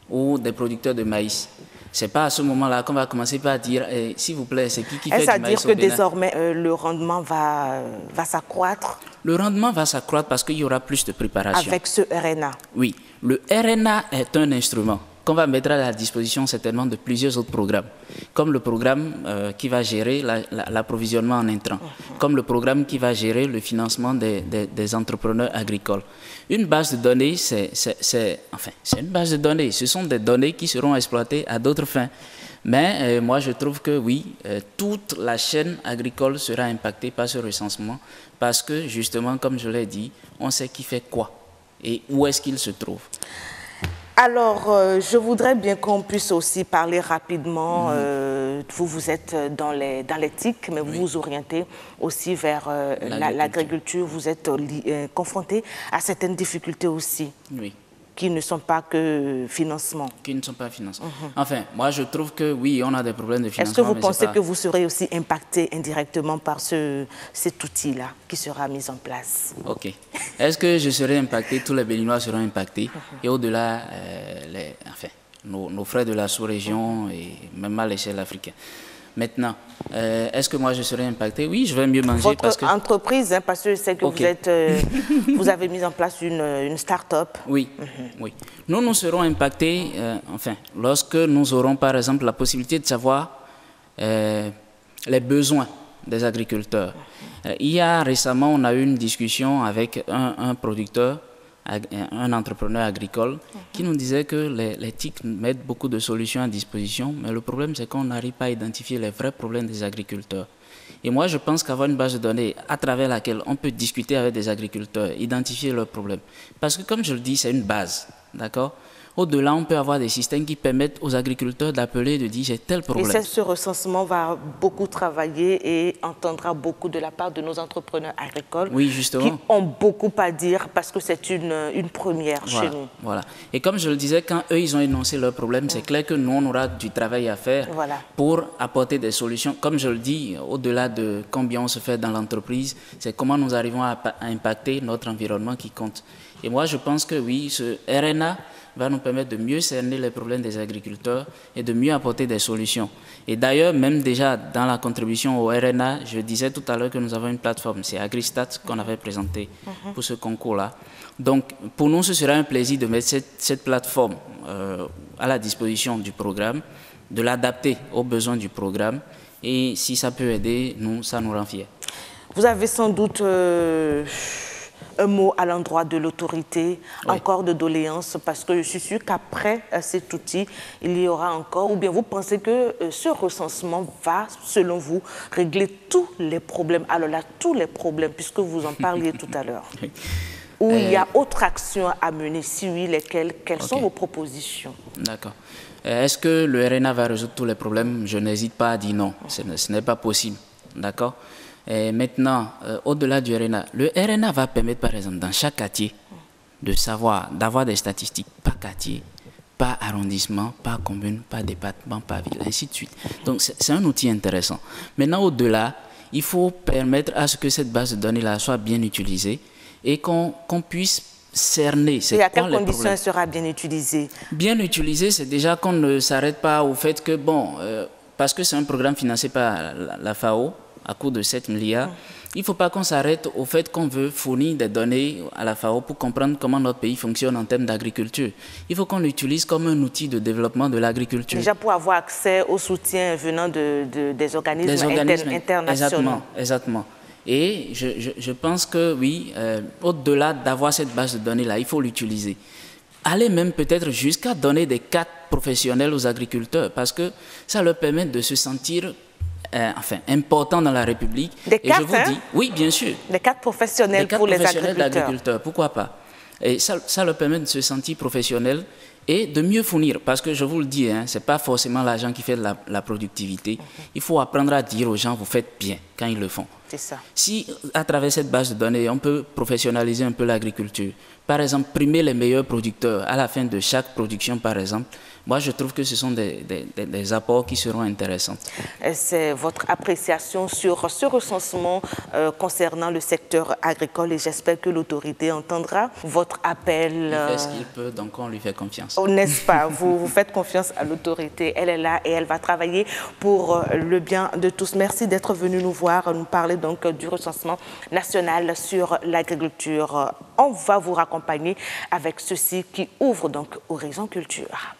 Speaker 8: ou des producteurs de maïs. Ce n'est pas à ce moment-là qu'on va commencer par dire s'il vous plaît, c'est qui fait du maïs au Bénin?
Speaker 1: Est-ce à dire que désormais le rendement va s'accroître?
Speaker 8: Le rendement va s'accroître parce qu'il y aura plus de préparation.
Speaker 1: Avec ce RNA?
Speaker 8: Oui, le RNA est un instrument qu'on va mettre à la disposition certainement de plusieurs autres programmes, comme le programme qui va gérer l'approvisionnement en intrants, comme le programme qui va gérer le financement des entrepreneurs agricoles. Une base de données, c'est une base de données. Ce sont des données qui seront exploitées à d'autres fins. Mais moi, je trouve que oui, toute la chaîne agricole sera impactée par ce recensement parce que, justement, comme je l'ai dit, on sait qui fait quoi et où est-ce qu'il se trouve.
Speaker 1: Alors, je voudrais bien qu'on puisse aussi parler rapidement. Vous êtes dans l'éthique, mais vous vous orientez aussi vers l'agriculture. Vous êtes confronté à certaines difficultés aussi.
Speaker 8: Oui.
Speaker 1: Qui ne sont pas que financement.
Speaker 8: Qui ne sont pas financement. Enfin, moi je trouve que oui, on a des problèmes de financement.
Speaker 1: Est-ce que vous pensez que vous serez aussi impacté indirectement par cet outil-là qui sera mis en place?
Speaker 8: Ok. Est-ce que je serai impacté? Tous les Béninois seront impactés. Et au-delà, nos frères de la sous-région et même à l'échelle africaine. Maintenant, est-ce que moi je serai impacté? Oui, je vais mieux manger.
Speaker 1: Votre entreprise, parce que je sais que vous avez mis en place une start-up.
Speaker 8: Oui, oui. Nous serons impactés, lorsque nous aurons par exemple la possibilité de savoir les besoins des agriculteurs. Récemment, on a eu une discussion avec un producteur, un entrepreneur agricole qui nous disait que les TIC mettent beaucoup de solutions à disposition, mais le problème c'est qu'on n'arrive pas à identifier les vrais problèmes des agriculteurs. Et moi je pense qu'avoir une base de données à travers laquelle on peut discuter avec des agriculteurs, identifier leurs problèmes, parce que comme je le dis, c'est une base, d'accord? Au-delà, on peut avoir des systèmes qui permettent aux agriculteurs d'appeler et de dire j'ai tel problème.
Speaker 1: Et ce recensement va beaucoup travailler et entendra beaucoup de la part de nos entrepreneurs agricoles qui ont beaucoup à dire parce que c'est une première chez nous.
Speaker 8: Voilà. Et comme je le disais, quand eux, ils ont énoncé leurs problèmes, c'est clair que nous, on aura du travail à faire pour apporter des solutions. Comme je le dis, au-delà de combien on se fait dans l'entreprise, c'est comment nous arrivons à impacter notre environnement qui compte. Et moi, je pense que oui, ce RNA va nous permettre de mieux cerner les problèmes des agriculteurs et de mieux apporter des solutions. Et d'ailleurs, même déjà dans la contribution au RNA, je disais tout à l'heure que nous avons une plateforme, c'est AgriStat qu'on avait présenté pour ce concours-là. Donc, pour nous, ce sera un plaisir de mettre cette plateforme à la disposition du programme, de l'adapter aux besoins du programme. Et si ça peut aider, ça nous rend fiers.
Speaker 1: Vous avez sans doute un mot à l'endroit de l'autorité, encore de doléances, parce que je suis sûre qu'après cet outil, il y aura encore, ou bien vous pensez que ce recensement va, selon vous, régler tous les problèmes, alors là, tous les problèmes, puisque vous en parliez tout à l'heure, ou il y a autre action à mener, si oui, lesquelles, quelles sont vos propositions?
Speaker 8: D'accord. Est-ce que le RNA va résoudre tous les problèmes? Je n'hésite pas à dire non, ce n'est pas possible, d'accord? Et maintenant, au-delà du RNA, le RNA va permettre, par exemple, dans chaque quartier, de savoir, d'avoir des statistiques par quartier, par arrondissement, par commune, par département, par ville, ainsi de suite. Donc, c'est un outil intéressant. Maintenant, au-delà, il faut permettre à ce que cette base de données-là soit bien utilisée et qu'on puisse cerner.
Speaker 1: Et à quelles conditions elle sera bien utilisée?
Speaker 8: Bien utilisée, c'est déjà qu'on ne s'arrête pas au fait que, parce que c'est un programme financé par la FAO, à coût de 7 milliards, il ne faut pas qu'on s'arrête au fait qu'on veut fournir des données à la FAO pour comprendre comment notre pays fonctionne en termes d'agriculture. Il faut qu'on l'utilise comme un outil de développement de l'agriculture.
Speaker 1: Déjà pour avoir accès au soutien venant des organismes internationaux.
Speaker 8: Exactement. Et je pense que oui, au-delà d'avoir cette base de données-là, il faut l'utiliser. Aller même peut-être jusqu'à donner des cartes professionnelles aux agriculteurs, parce que ça leur permet de se sentir importants dans la République.
Speaker 1: Des cartes,
Speaker 8: je vous dis, oui, bien sûr.
Speaker 1: Des cartes professionnelles pour les
Speaker 8: agriculteurs. Pourquoi pas? Et ça leur permet de se sentir professionnels et de mieux fournir. Parce que je vous le dis, ce n'est pas forcément l'argent qui fait la productivité. Il faut apprendre à dire aux gens, vous faites bien quand ils le font.
Speaker 1: C'est ça.
Speaker 8: Si, à travers cette base de données, on peut professionnaliser un peu l'agriculture, par exemple, primer les meilleurs producteurs à la fin de chaque production, par exemple, moi, je trouve que ce sont des apports qui seront intéressants.
Speaker 1: C'est votre appréciation sur ce recensement concernant le secteur agricole et j'espère que l'autorité entendra votre appel.
Speaker 8: Il fait ce qu'il peut, donc on lui fait confiance.
Speaker 1: N'est-ce pas? Vous faites confiance à l'autorité. Elle est là et elle va travailler pour le bien de tous. Merci d'être venu nous voir, nous parler donc du recensement national sur l'agriculture. On va vous raccompagner avec ceci qui ouvre donc Horizon Culture.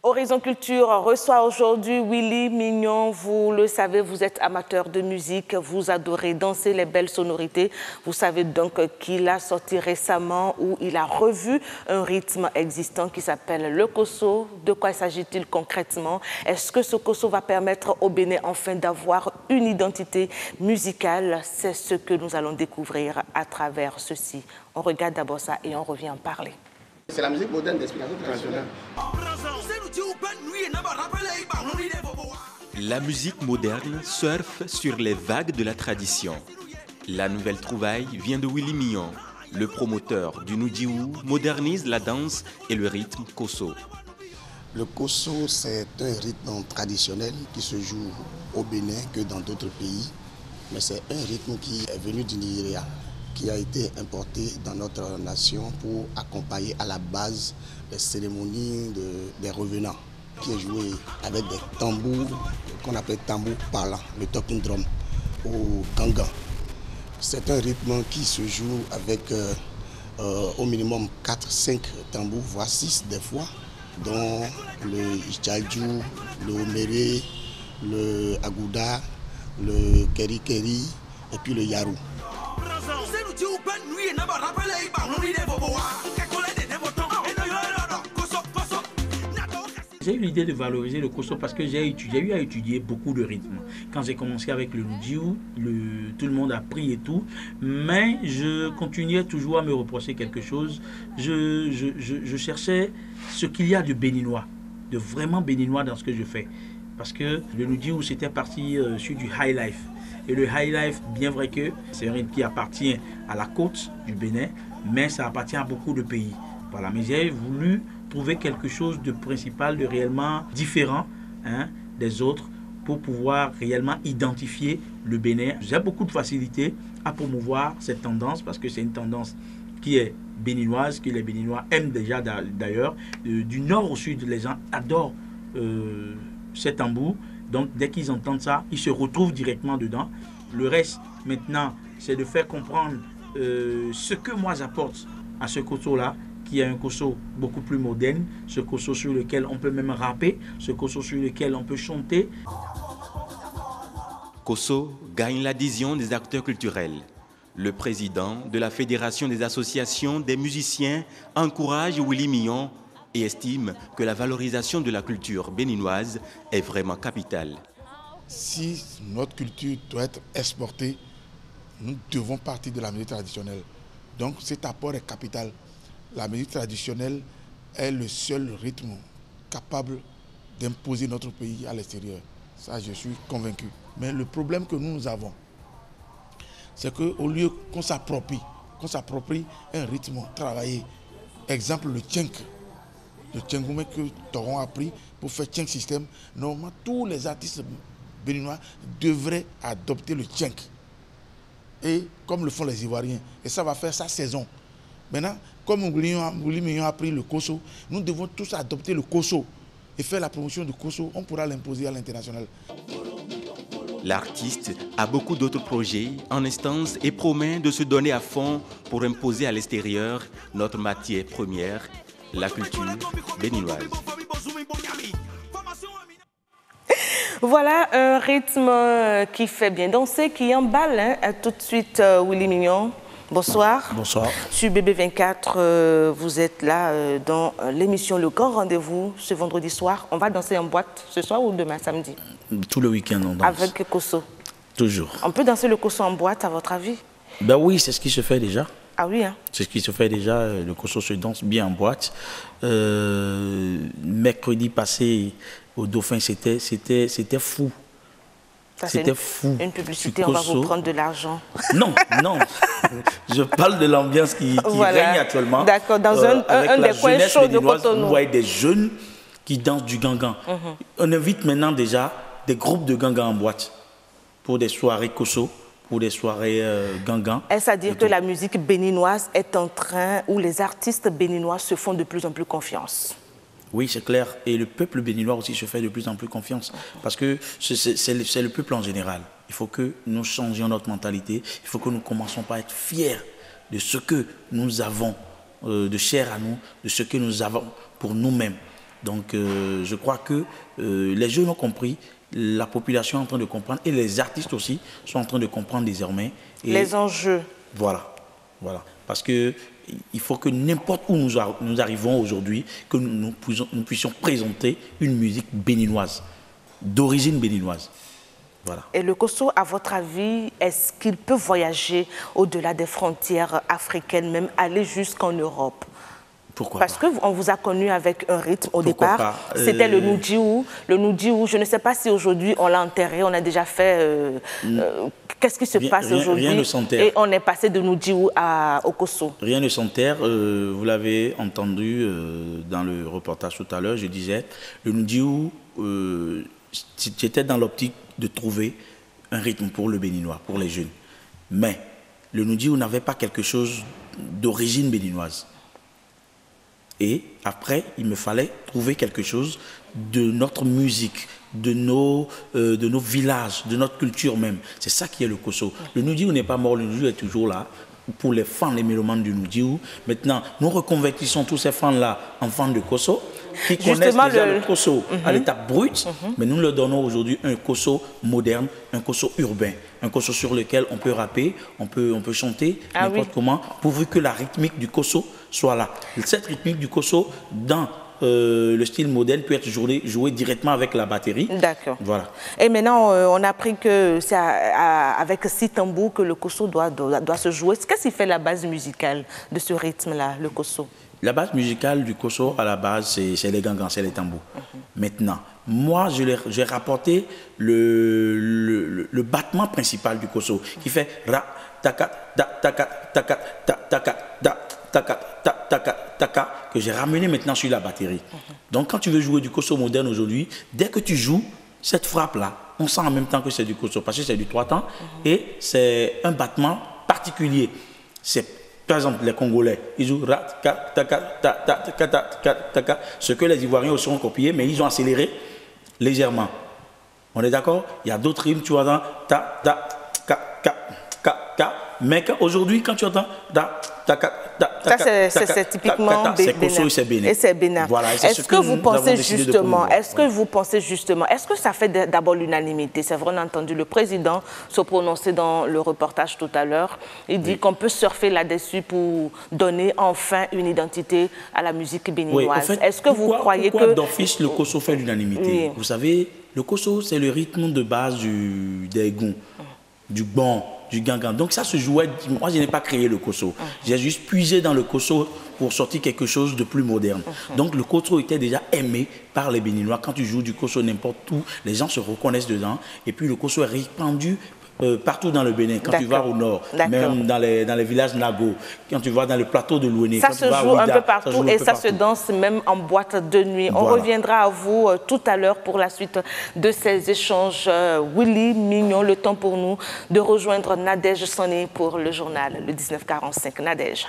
Speaker 1: Horizon Culture reçoit aujourd'hui Willy Mignon. Vous le savez, vous êtes amateur de musique, vous adorez danser les belles sonorités. Vous savez donc qu'il a sorti récemment où il a revu un rythme existant qui s'appelle le Kosso. De quoi s'agit-il concrètement? Est-ce que ce Kosso va permettre au Bénin enfin d'avoir une identité musicale? C'est ce que nous allons découvrir à travers ceci. On regarde d'abord ça et on revient en parler.
Speaker 9: C'est la musique moderne d'inspiration traditionnelle.
Speaker 10: La musique moderne surfe sur les vagues de la tradition. La nouvelle trouvaille vient de Willy Mignon. Le promoteur du Nudiou modernise la danse et le rythme Kosso.
Speaker 9: Le Kosso, c'est un rythme traditionnel qui se joue au Bénin que dans d'autres pays. Mais c'est un rythme qui est venu du Nigeria, qui a été importé dans notre nation pour accompagner à la base les cérémonies des revenants, qui est joué avec des tambours qu'on appelle tambours parlants, le talking drum au Kanga. C'est un rythme qui se joue avec au minimum 4-5 tambours, voire 6 des fois, dont le Ichadjou, le Omere, le Agouda, le Keri-Keri et puis le Yarou.
Speaker 11: J'ai eu l'idée de valoriser le Kosso parce que j'ai eu à étudier beaucoup de rythmes. Quand j'ai commencé avec le Nudiou, tout le monde a pris et tout, mais je continuais toujours à me reprocher quelque chose. Je cherchais ce qu'il y a de béninois, de vraiment béninois dans ce que je fais. Parce que le Nudiou, c'était parti sur du high life. Et le high life, bien vrai que c'est un rythme qui appartient à la côte du Bénin, mais ça appartient à beaucoup de pays. Voilà, mais j'ai voulu trouver quelque chose de principal, de réellement différent des autres pour pouvoir réellement identifier le Bénin. J'ai beaucoup de facilité à promouvoir cette tendance parce que c'est une tendance qui est béninoise, que les Béninois aiment déjà d'ailleurs. Du nord au sud, les gens adorent ces tambours. Donc dès qu'ils entendent ça, ils se retrouvent directement dedans. Le reste maintenant, c'est de faire comprendre ce que moi j'apporte à ce Kosso-là, qui est un Kosso beaucoup plus moderne, ce Kosso sur lequel on peut même rapper, ce Kosso sur lequel on peut chanter.
Speaker 10: Kosso gagne l'adhésion des acteurs culturels. Le président de la Fédération des associations des musiciens encourage Willy Mignon et estime que la valorisation de la culture béninoise est vraiment capitale.
Speaker 5: Si notre culture doit être exportée, nous devons partir de la musique traditionnelle. Donc cet apport est capital. La musique traditionnelle est le seul rythme capable d'imposer notre pays à l'extérieur. Ça, je suis convaincu. Mais le problème que nous avons, c'est qu'au lieu qu'on s'approprie un rythme travaillé, exemple le tchenk, le tchengoumé que Toron a pris pour faire tchenk système, normalement tous les artistes béninois devraient adopter le tchenk. Et comme le font les Ivoiriens. Et ça va faire sa saison. Maintenant, comme Willy Mignon a pris le Kosso, nous devons tous adopter le Kosso et faire la promotion du Kosso. On pourra l'imposer à l'international.
Speaker 10: L'artiste a beaucoup d'autres projets en instance et promet de se donner à fond pour imposer à l'extérieur notre matière première, la culture béninoise.
Speaker 1: Voilà un rythme qui fait bien danser, qui emballe. Hein. Tout de suite, Willy Mignon. Bonsoir.
Speaker 12: Bonsoir.
Speaker 1: Sur BB24, vous êtes là dans l'émission Le Grand Rendez-vous ce vendredi soir. On va danser en boîte ce soir ou demain, samedi?
Speaker 12: Tout le week-end, on danse.
Speaker 1: Avec Kosso.
Speaker 12: Toujours.
Speaker 1: On peut danser le Kosso en boîte, à votre avis?
Speaker 12: Ben oui, c'est ce qui se fait déjà.
Speaker 1: Ah oui, hein?
Speaker 12: C'est ce qui se fait déjà. Le Kosso se danse bien en boîte. Mercredi passé, au Dauphin, c'était fou. C'était fou.
Speaker 1: Une publicité, on va vous prendre de l'argent.
Speaker 12: Non, non. Je parle de l'ambiance qui règne actuellement.
Speaker 1: D'accord, dans un des coins chauds de Cotonou.
Speaker 12: Vous voyez des jeunes qui dansent du gangan. On invite maintenant déjà des groupes de gangan en boîte pour des soirées Kosso, pour des soirées gangan.
Speaker 1: Est-ce à dire que la musique béninoise est en train, où les artistes béninois se font de plus en plus confiance?
Speaker 12: Oui, c'est clair. Et le peuple béninois aussi se fait de plus en plus confiance. Parce que c'est le peuple en général. Il faut que nous changions notre mentalité. Il faut que nous commençons par être fiers de ce que nous avons de cher à nous, de ce que nous avons pour nous-mêmes. Donc, je crois que les jeunes ont compris, la population est en train de comprendre, et les artistes aussi sont en train de comprendre désormais. Et
Speaker 1: les enjeux.
Speaker 12: Voilà, voilà. Parce que il faut que n'importe où nous arrivons aujourd'hui, que nous puissions présenter une musique béninoise, d'origine béninoise. Voilà.
Speaker 1: Et le Kosso, à votre avis, est-ce qu'il peut voyager au-delà des frontières africaines, même aller jusqu'en Europe?
Speaker 12: Pourquoi
Speaker 1: Parce qu'on vous a connu avec un rythme au
Speaker 12: Pourquoi
Speaker 1: départ. C'était le Nudiou. Le Nudiou, je ne sais pas si aujourd'hui on l'a enterré, on a déjà fait... Qu'est-ce qui se passe aujourd'hui?
Speaker 12: Rien ne s'enterre.
Speaker 1: Et on est passé de Nudiou au Kosso.
Speaker 12: Rien ne s'enterre. Vous l'avez entendu dans le reportage tout à l'heure, je disais, le Nudiou, j'étais dans l'optique de trouver un rythme pour le béninois, pour les jeunes. Mais le Nudiou n'avait pas quelque chose d'origine béninoise. Et après, il me fallait trouver quelque chose de notre musique, de nos villages, de notre culture même. C'est ça qui est le Kosso. Le Nudiou n'est pas mort, le Nudiou est toujours là pour les fans, les mélomanes du Nudiou. Maintenant, nous reconvertissons tous ces fans-là en fans de Kosso, qui connaissent déjà le Kosso à l'état brut, mais nous leur donnons aujourd'hui un Kosso moderne, un Kosso urbain, un Kosso sur lequel on peut rapper, on peut chanter n'importe comment, pourvu que la rythmique du Kosso soit là. Cette rythmique du Kosso, dans le style moderne, peut être joué directement avec la batterie.
Speaker 1: D'accord.
Speaker 12: Voilà.
Speaker 1: Et maintenant, on a appris que c'est avec 6 tambours que le Kosso doit se jouer. Qu'est-ce qui fait la base musicale de ce rythme-là, le Kosso?
Speaker 12: La base musicale du Kosso, à la base, c'est les gangans, c'est les tambours. Maintenant, moi, j'ai rapporté le battement principal du Kosso, qui fait ra, taka, ta, taka, taka, ta, taka, ta, taka, ta, taka, taka, que j'ai ramené maintenant sur la batterie. Donc, quand tu veux jouer du Kosso moderne aujourd'hui, dès que tu joues cette frappe-là, on sent en même temps que c'est du Kosso, parce que c'est du 3 temps, et c'est un battement particulier. C'est par exemple, les Congolais, ils jouent ce que les Ivoiriens aussi ont copié, mais ils ont accéléré légèrement. On est d'accord? Il y a d'autres rimes, tu entends ta, ta, ka, ka, ka, ka. Mais aujourd'hui, quand tu entends ta, ta, ta,
Speaker 1: ça, c'est typiquement
Speaker 12: c'est Kosso et c'est Bénin.
Speaker 1: Et c'est Bénin.
Speaker 12: Voilà,
Speaker 1: est-ce que vous pensez justement, est-ce que ça fait d'abord l'unanimité? C'est vrai, on a entendu le président se prononcer dans le reportage tout à l'heure. Il dit qu'on peut surfer là-dessus pour donner enfin une identité à la musique béninoise.
Speaker 12: Oui, en fait,
Speaker 1: est-ce que vous croyez
Speaker 12: pourquoi
Speaker 1: que...
Speaker 12: d'office le Kosso fait l'unanimité? Vous savez, le Kosso, c'est le rythme de base des gonds, du bon, du gangan. Donc ça se jouait, moi je n'ai pas créé le Kosso. J'ai juste puisé dans le Kosso pour sortir quelque chose de plus moderne. Donc le Kosso était déjà aimé par les Béninois. Quand tu joues du Kosso n'importe où, les gens se reconnaissent dedans. Et puis le Kosso est répandu partout dans le Bénin. Quand tu vas au nord, même dans les villages Nago, quand tu vas dans le plateau de Louéné.
Speaker 1: Ça se joue un peu partout et ça se danse même en boîte de nuit. On reviendra à vous tout à l'heure pour la suite de ces échanges. Willy Mignon, le temps pour nous de rejoindre Nadège Sonné pour le journal, le 1945. Nadège.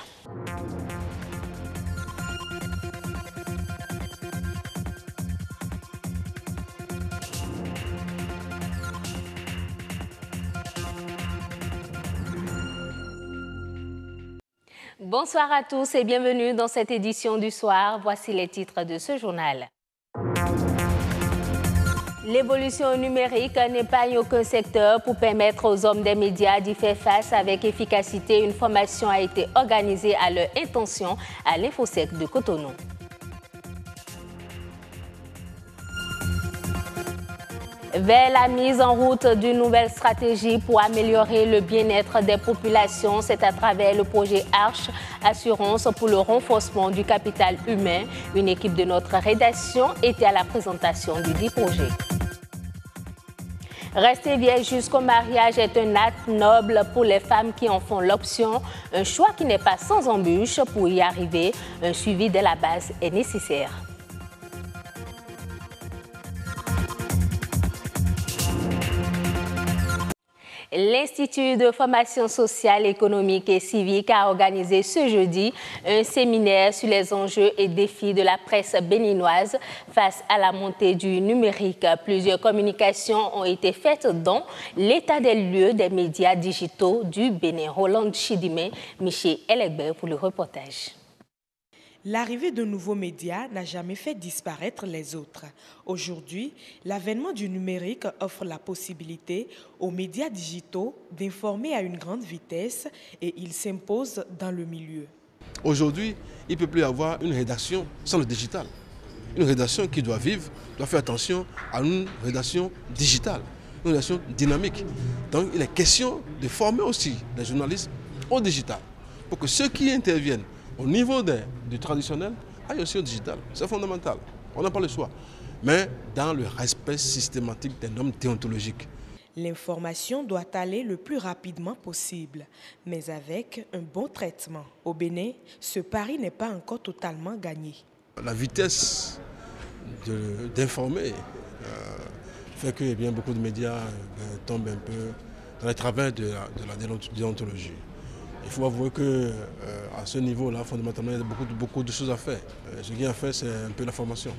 Speaker 2: Bonsoir à tous et bienvenue dans cette édition du soir. Voici les titres de ce journal. L'évolution numérique n'épargne aucun secteur pour permettre aux hommes des médias d'y faire face avec efficacité. Une formation a été organisée à leur intention à l'Infosec de Cotonou. Vers la mise en route d'une nouvelle stratégie pour améliorer le bien-être des populations, c'est à travers le projet Arche, Assurance pour le renforcement du capital humain. Une équipe de notre rédaction était à la présentation du dit projet. Rester vierge jusqu'au mariage est un acte noble pour les femmes qui en font l'option. Un choix qui n'est pas sans embûche. Pour y arriver, un suivi de la base est nécessaire. L'Institut de formation sociale, économique et civique a organisé ce jeudi un séminaire sur les enjeux et défis de la presse béninoise face à la montée du numérique. Plusieurs communications ont été faites dont l'état des lieux des médias digitaux du Bénin. Roland Chidimé, Michel Elegbe pour le reportage.
Speaker 13: L'arrivée de nouveaux médias n'a jamais fait disparaître les autres. Aujourd'hui, l'avènement du numérique offre la possibilité aux médias digitaux d'informer à une grande vitesse et ils s'imposent dans le milieu.
Speaker 14: Aujourd'hui, il ne peut plus y avoir une rédaction sans le digital. Une rédaction qui doit vivre, doit faire attention à une rédaction digitale, une rédaction dynamique. Donc il est question de former aussi les journalistes au digital pour que ceux qui interviennent au niveau du traditionnel, aille aussi au digital. C'est fondamental. On n'a pas le choix. Mais dans le respect systématique des normes déontologiques.
Speaker 13: L'information doit aller le plus rapidement possible, mais avec un bon traitement. Au Bénin, ce pari n'est pas encore totalement gagné.
Speaker 14: La vitesse d'informer fait que bien, beaucoup de médias tombent un peu dans les travers de la déontologie. Il faut avouer qu'à ce niveau-là, fondamentalement, il y a beaucoup de choses à faire. Ce qui est à faire, c'est un peu la formation.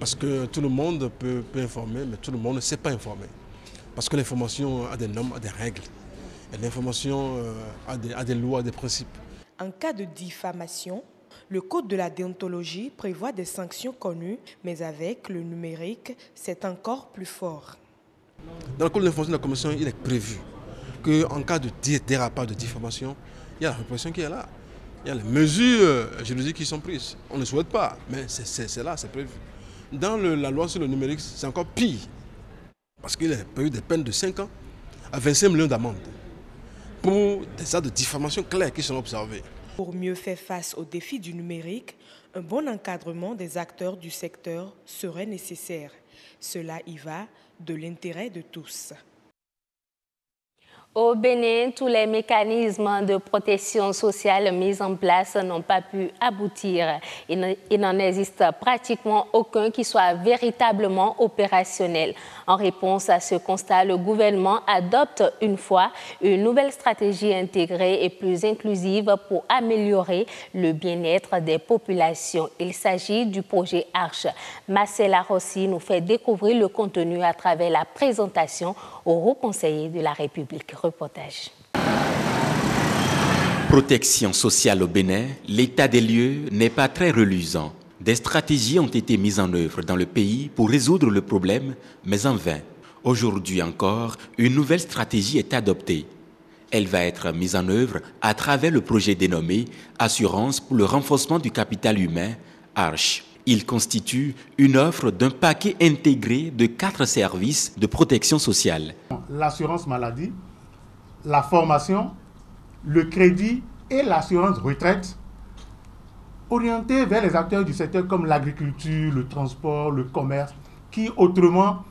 Speaker 14: Parce que tout le monde peut informer, mais tout le monde ne sait pas informer. Parce que l'information a des normes, a des règles. Et l'information a des lois, des principes.
Speaker 13: En cas de diffamation, le code de la déontologie prévoit des sanctions connues, mais avec le numérique, c'est encore plus fort.
Speaker 14: Dans le code de l'information de la Commission, il est prévu qu'en cas de dérapage, de diffamation, il y a la répression qui est là. Il y a les mesures juridiques qui sont prises. On ne souhaite pas, mais c'est là, c'est prévu. Dans la loi sur le numérique, c'est encore pire. Parce qu'il est prévu des peines de 5 ans à 25 millions d'amendes pour des actes de diffamation clairs qui sont observés.
Speaker 13: Pour mieux faire face aux défis du numérique, un bon encadrement des acteurs du secteur serait nécessaire. Cela y va de l'intérêt de tous.
Speaker 2: Au Bénin, tous les mécanismes de protection sociale mis en place n'ont pas pu aboutir. Il n'en existe pratiquement aucun qui soit véritablement opérationnel. En réponse à ce constat, le gouvernement adopte une fois une nouvelle stratégie intégrée et plus inclusive pour améliorer le bien-être des populations. Il s'agit du projet Arche. Marcella Rossi nous fait découvrir le contenu à travers la présentation au haut conseiller de la République. Reportage.
Speaker 10: Protection sociale au Bénin, l'état des lieux n'est pas très reluisant. Des stratégies ont été mises en œuvre dans le pays pour résoudre le problème, mais en vain. Aujourd'hui encore, une nouvelle stratégie est adoptée. Elle va être mise en œuvre à travers le projet dénommé Assurance pour le renforcement du capital humain, Arche. Il constitue une offre d'un paquet intégré de 4 services de protection sociale.
Speaker 15: L'assurance maladie, la formation, le crédit et l'assurance retraite, orientés vers les acteurs du secteur comme l'agriculture, le transport, le commerce, qui autrement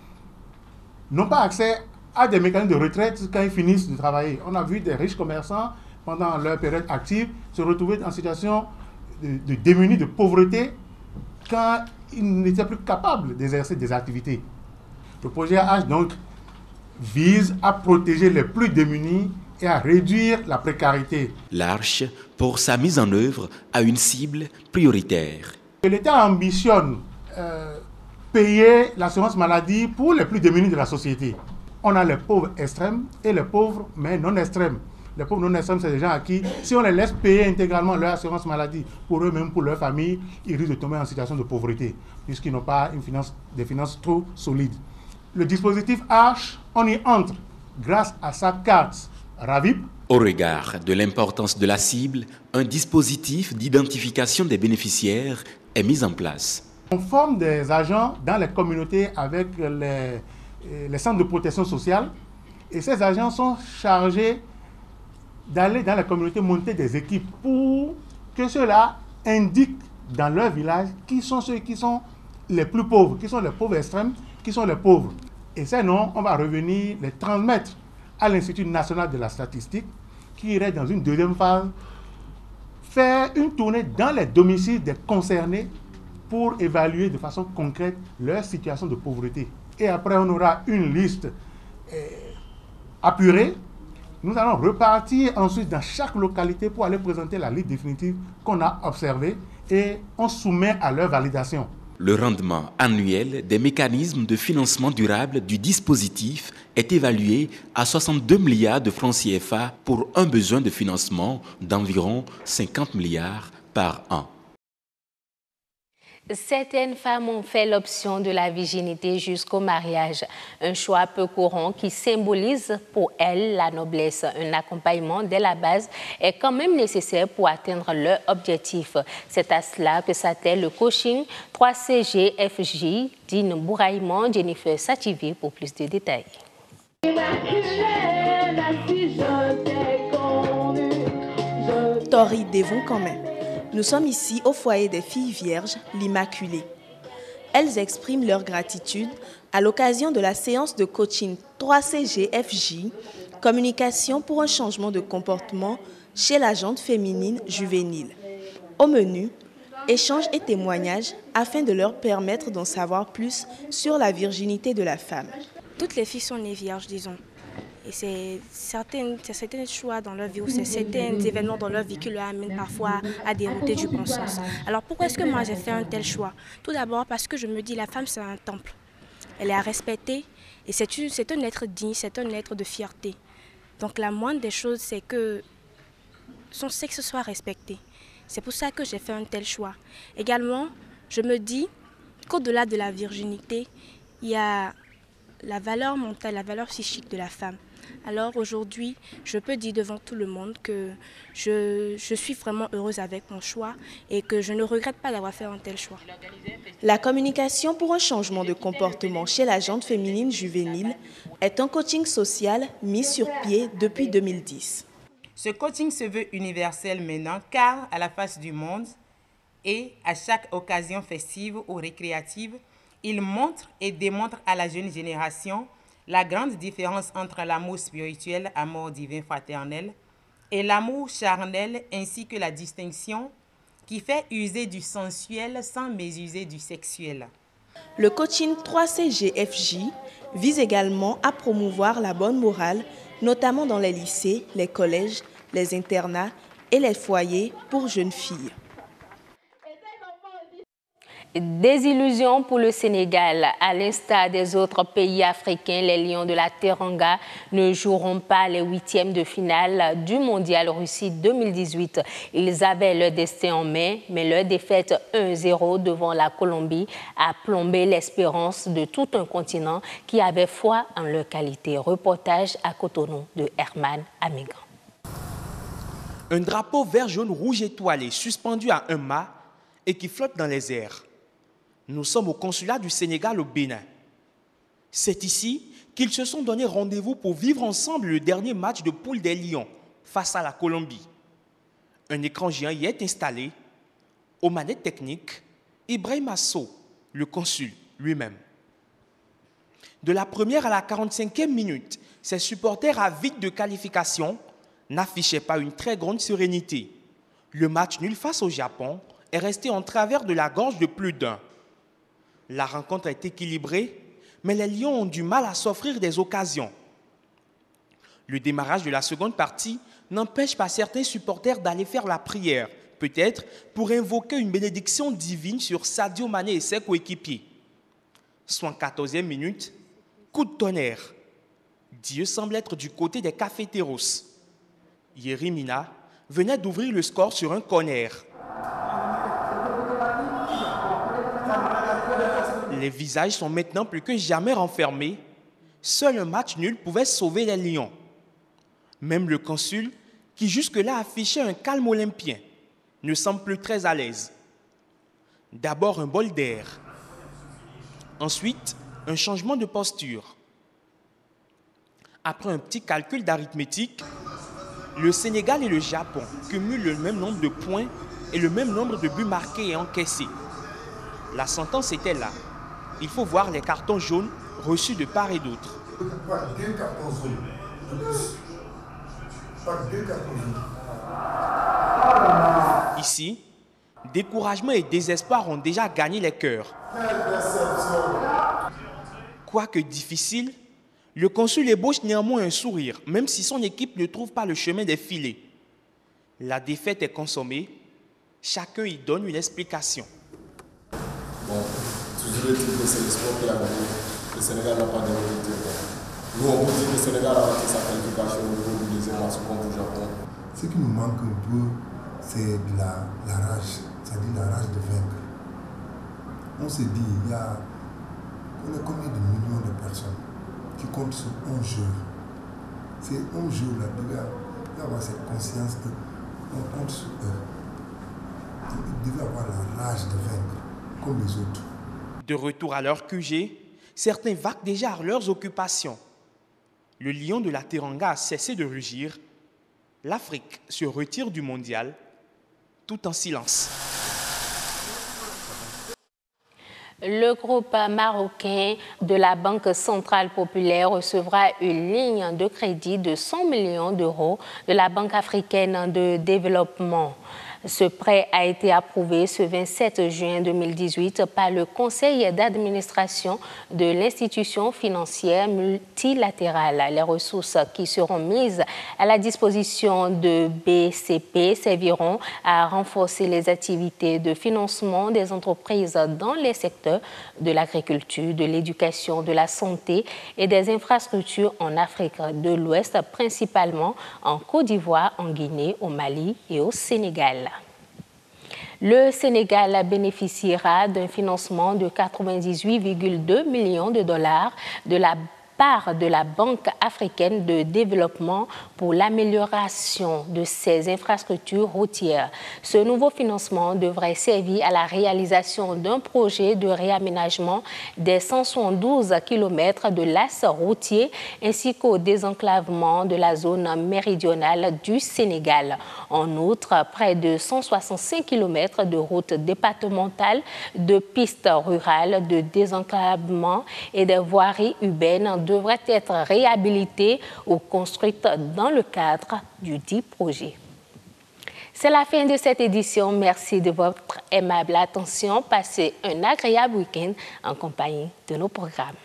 Speaker 15: n'ont pas accès à des mécanismes de retraite quand ils finissent de travailler. On a vu des riches commerçants, pendant leur période active, se retrouver en situation de démunis, de pauvreté, quand ils n'étaient plus capables d'exercer des activités. Le projet H donc vise à protéger les plus démunis et à réduire la précarité.
Speaker 10: L'Arche, pour sa mise en œuvre, a une cible prioritaire.
Speaker 15: L'État ambitionne payer l'assurance maladie pour les plus démunis de la société. On a les pauvres extrêmes et les pauvres mais non extrêmes. Les pauvres non extrêmes, c'est des gens à qui, si on les laisse payer intégralement leur assurance maladie, pour eux-mêmes, pour leur famille, ils risquent de tomber en situation de pauvreté, puisqu'ils n'ont pas des finances trop solides. Le dispositif Arche, on y entre grâce à sa carte Ravip.
Speaker 10: Au regard de l'importance de la cible, un dispositif d'identification des bénéficiaires est mis en place.
Speaker 15: On forme des agents dans les communautés avec les centres de protection sociale et ces agents sont chargés d'aller dans la communauté monter des équipes pour que ceux-là indiquent dans leur village qui sont ceux qui sont les plus pauvres, qui sont les pauvres extrêmes, qui sont les pauvres. Et ces noms, on va revenir les transmettre à l'Institut national de la statistique qui irait dans une deuxième phase faire une tournée dans les domiciles des concernés pour évaluer de façon concrète leur situation de pauvreté. Et après, on aura une liste apurée. Nous allons repartir ensuite dans chaque localité pour aller présenter la liste définitive qu'on a observée et on soumet à leur validation.
Speaker 10: Le rendement annuel des mécanismes de financement durable du dispositif est évalué à 62 milliards de francs CFA pour un besoin de financement d'environ 50 milliards par an.
Speaker 2: Certaines femmes ont fait l'option de la virginité jusqu'au mariage, un choix peu courant qui symbolise pour elles la noblesse. Un accompagnement dès la base est quand même nécessaire pour atteindre leur objectif. C'est à cela que s'attelle le coaching 3CGFJ d'Ine Bouraïman, Jennifer Sativi pour plus de détails.
Speaker 16: Tori Devon quand même. Nous sommes ici au foyer des filles vierges, l'Immaculée. Elles expriment leur gratitude à l'occasion de la séance de coaching 3CGFJ, communication pour un changement de comportement chez la gente féminine juvénile. Au menu, échanges et témoignages afin de leur permettre d'en savoir plus sur la virginité de la femme.
Speaker 17: Toutes les filles sont nées vierges, disons. Et c'est certains choix dans leur vie ou c'est certains événements dans leur vie qui leur amènent parfois à dérouter du bon sens. Alors pourquoi est-ce que moi j'ai fait un tel choix? Tout d'abord parce que je me dis la femme c'est un temple. Elle est à respecter et c'est un être digne, c'est un être de fierté. Donc la moindre des choses c'est que son sexe soit respecté. C'est pour ça que j'ai fait un tel choix. Également, je me dis qu'au-delà de la virginité, il y a la valeur mentale, la valeur psychique de la femme. Alors aujourd'hui, je peux dire devant tout le monde que je suis vraiment heureuse avec mon choix et que je ne regrette pas d'avoir fait un tel choix.
Speaker 16: La communication pour un changement de comportement chez la gente féminine juvénile est un coaching social mis sur pied depuis 2010.
Speaker 18: Ce coaching se veut universel maintenant car à la face du monde et à chaque occasion festive ou récréative, il montre et démontre à la jeune génération la grande différence entre l'amour spirituel, amour divin fraternel, et l'amour charnel, ainsi que la distinction qui fait user du sensuel sans mésuser du sexuel.
Speaker 16: Le coaching 3CGFJ vise également à promouvoir la bonne morale, notamment dans les lycées, les collèges, les internats et les foyers pour jeunes filles.
Speaker 2: Désillusion pour le Sénégal. À l'instar des autres pays africains, les Lions de la Teranga ne joueront pas les huitièmes de finale du Mondial Russie 2018. Ils avaient leur destin en main, mais leur défaite 1-0 devant la Colombie a plombé l'espérance de tout un continent qui avait foi en leur qualité. Reportage à Cotonou de Herman Amigan.
Speaker 19: Un drapeau vert, jaune, rouge étoilé suspendu à un mât et qui flotte dans les airs. Nous sommes au consulat du Sénégal au Bénin. C'est ici qu'ils se sont donné rendez-vous pour vivre ensemble le dernier match de poule des Lions face à la Colombie. Un écran géant y est installé. Aux manettes techniques, Ibrahima Sow, le consul lui-même. De la première à la 45e minute, ses supporters avides de qualification n'affichaient pas une très grande sérénité. Le match nul face au Japon est resté en travers de la gorge de plus d'un. La rencontre est équilibrée, mais les Lions ont du mal à s'offrir des occasions. Le démarrage de la seconde partie n'empêche pas certains supporters d'aller faire la prière, peut-être pour invoquer une bénédiction divine sur Sadio Mané et ses coéquipiers. 74e minute, coup de tonnerre. Dieu semble être du côté des cafeteros. Yerimina, venait d'ouvrir le score sur un corner. Les visages sont maintenant plus que jamais renfermés. Seul un match nul pouvait sauver les Lions. Même le consul, qui jusque-là affichait un calme olympien, ne semble plus très à l'aise. D'abord un bol d'air. Ensuite, un changement de posture. Après un petit calcul d'arithmétique, le Sénégal et le Japon cumulent le même nombre de points et le même nombre de buts marqués et encaissés. La sentence était là. Il faut voir les cartons jaunes reçus de part et d'autre.
Speaker 20: Pas deux cartons jaunes. Pas deux cartons jaunes.
Speaker 19: Ici, découragement et désespoir ont déjà gagné les cœurs. Quoique difficile, le consul ébauche néanmoins un sourire, même si son équipe ne trouve pas le chemin des filets. La défaite est consommée, chacun y donne une explication.
Speaker 5: Bon, toujours est-il que c'est le sport qui a gagné. Le Sénégal n'a pas de réalité. Nous, on peut dire que le Sénégal a raté sa qualification au niveau du deuxième match contre le Japon.
Speaker 20: Ce qui nous manque un peu, c'est de la rage, c'est-à-dire la rage de vaincre. On se dit, on a combien de millions de personnes qui comptent sur 11 jours. Ces 11 jours-là, il doit y avoir cette conscience qu'on compte sur eux. Ils devaient avoir la rage de vaincre, comme les autres.
Speaker 19: De retour à leur QG, certains vaquent déjà à leurs occupations. Le lion de la Teranga a cessé de rugir. L'Afrique se retire du mondial, tout en silence.
Speaker 2: Le groupe marocain de la Banque centrale populaire recevra une ligne de crédit de 100 millions d'euros de la Banque africaine de développement. Ce prêt a été approuvé ce 27 juin 2018 par le conseil d'administration de l'institution financière multilatérale. Les ressources qui seront mises à la disposition de BCP serviront à renforcer les activités de financement des entreprises dans les secteurs de l'agriculture, de l'éducation, de la santé et des infrastructures en Afrique de l'Ouest, principalement en Côte d'Ivoire, en Guinée, au Mali et au Sénégal. Le Sénégal bénéficiera d'un financement de 98,2 millions de dollars de la part de la Banque africaine de développement pour l'amélioration de ses infrastructures routières. Ce nouveau financement devrait servir à la réalisation d'un projet de réaménagement des 172 km de l'axe routier ainsi qu'au désenclavement de la zone méridionale du Sénégal. En outre, près de 165 km de routes départementales, de pistes rurales, de désenclavement et des voiries urbaines devraient être réhabilitées ou construites dans le cadre du dit projet. C'est la fin de cette édition. Merci de votre aimable attention. Passez un agréable week-end en compagnie de nos programmes.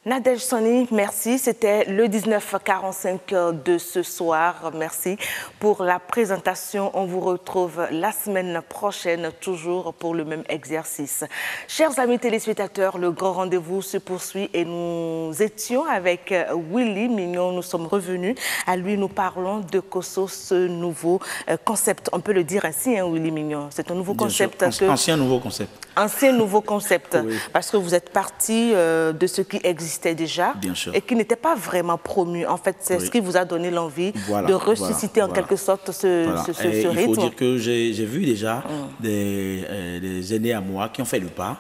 Speaker 1: Nadège Soni, merci. C'était le 19h45 de ce soir. Merci pour la présentation. On vous retrouve la semaine prochaine, toujours pour le même exercice. Chers amis téléspectateurs, le grand rendez-vous se poursuit et nous étions avec Willy Mignon. Nous sommes revenus. À lui, nous parlons de Kosso, ce nouveau concept. On peut le dire ainsi, hein, Willy Mignon. C'est un nouveau concept.
Speaker 12: Ancien nouveau concept.
Speaker 1: Ancien nouveau concept.
Speaker 12: Oui.
Speaker 1: Parce que vous êtes parti de ce qui existait déjà et qui n'était pas vraiment promu. En fait, c'est ce qui vous a donné l'envie de ressusciter en quelque sorte ce rythme.
Speaker 12: Il faut dire que j'ai vu déjà des aînés à moi qui ont fait le pas.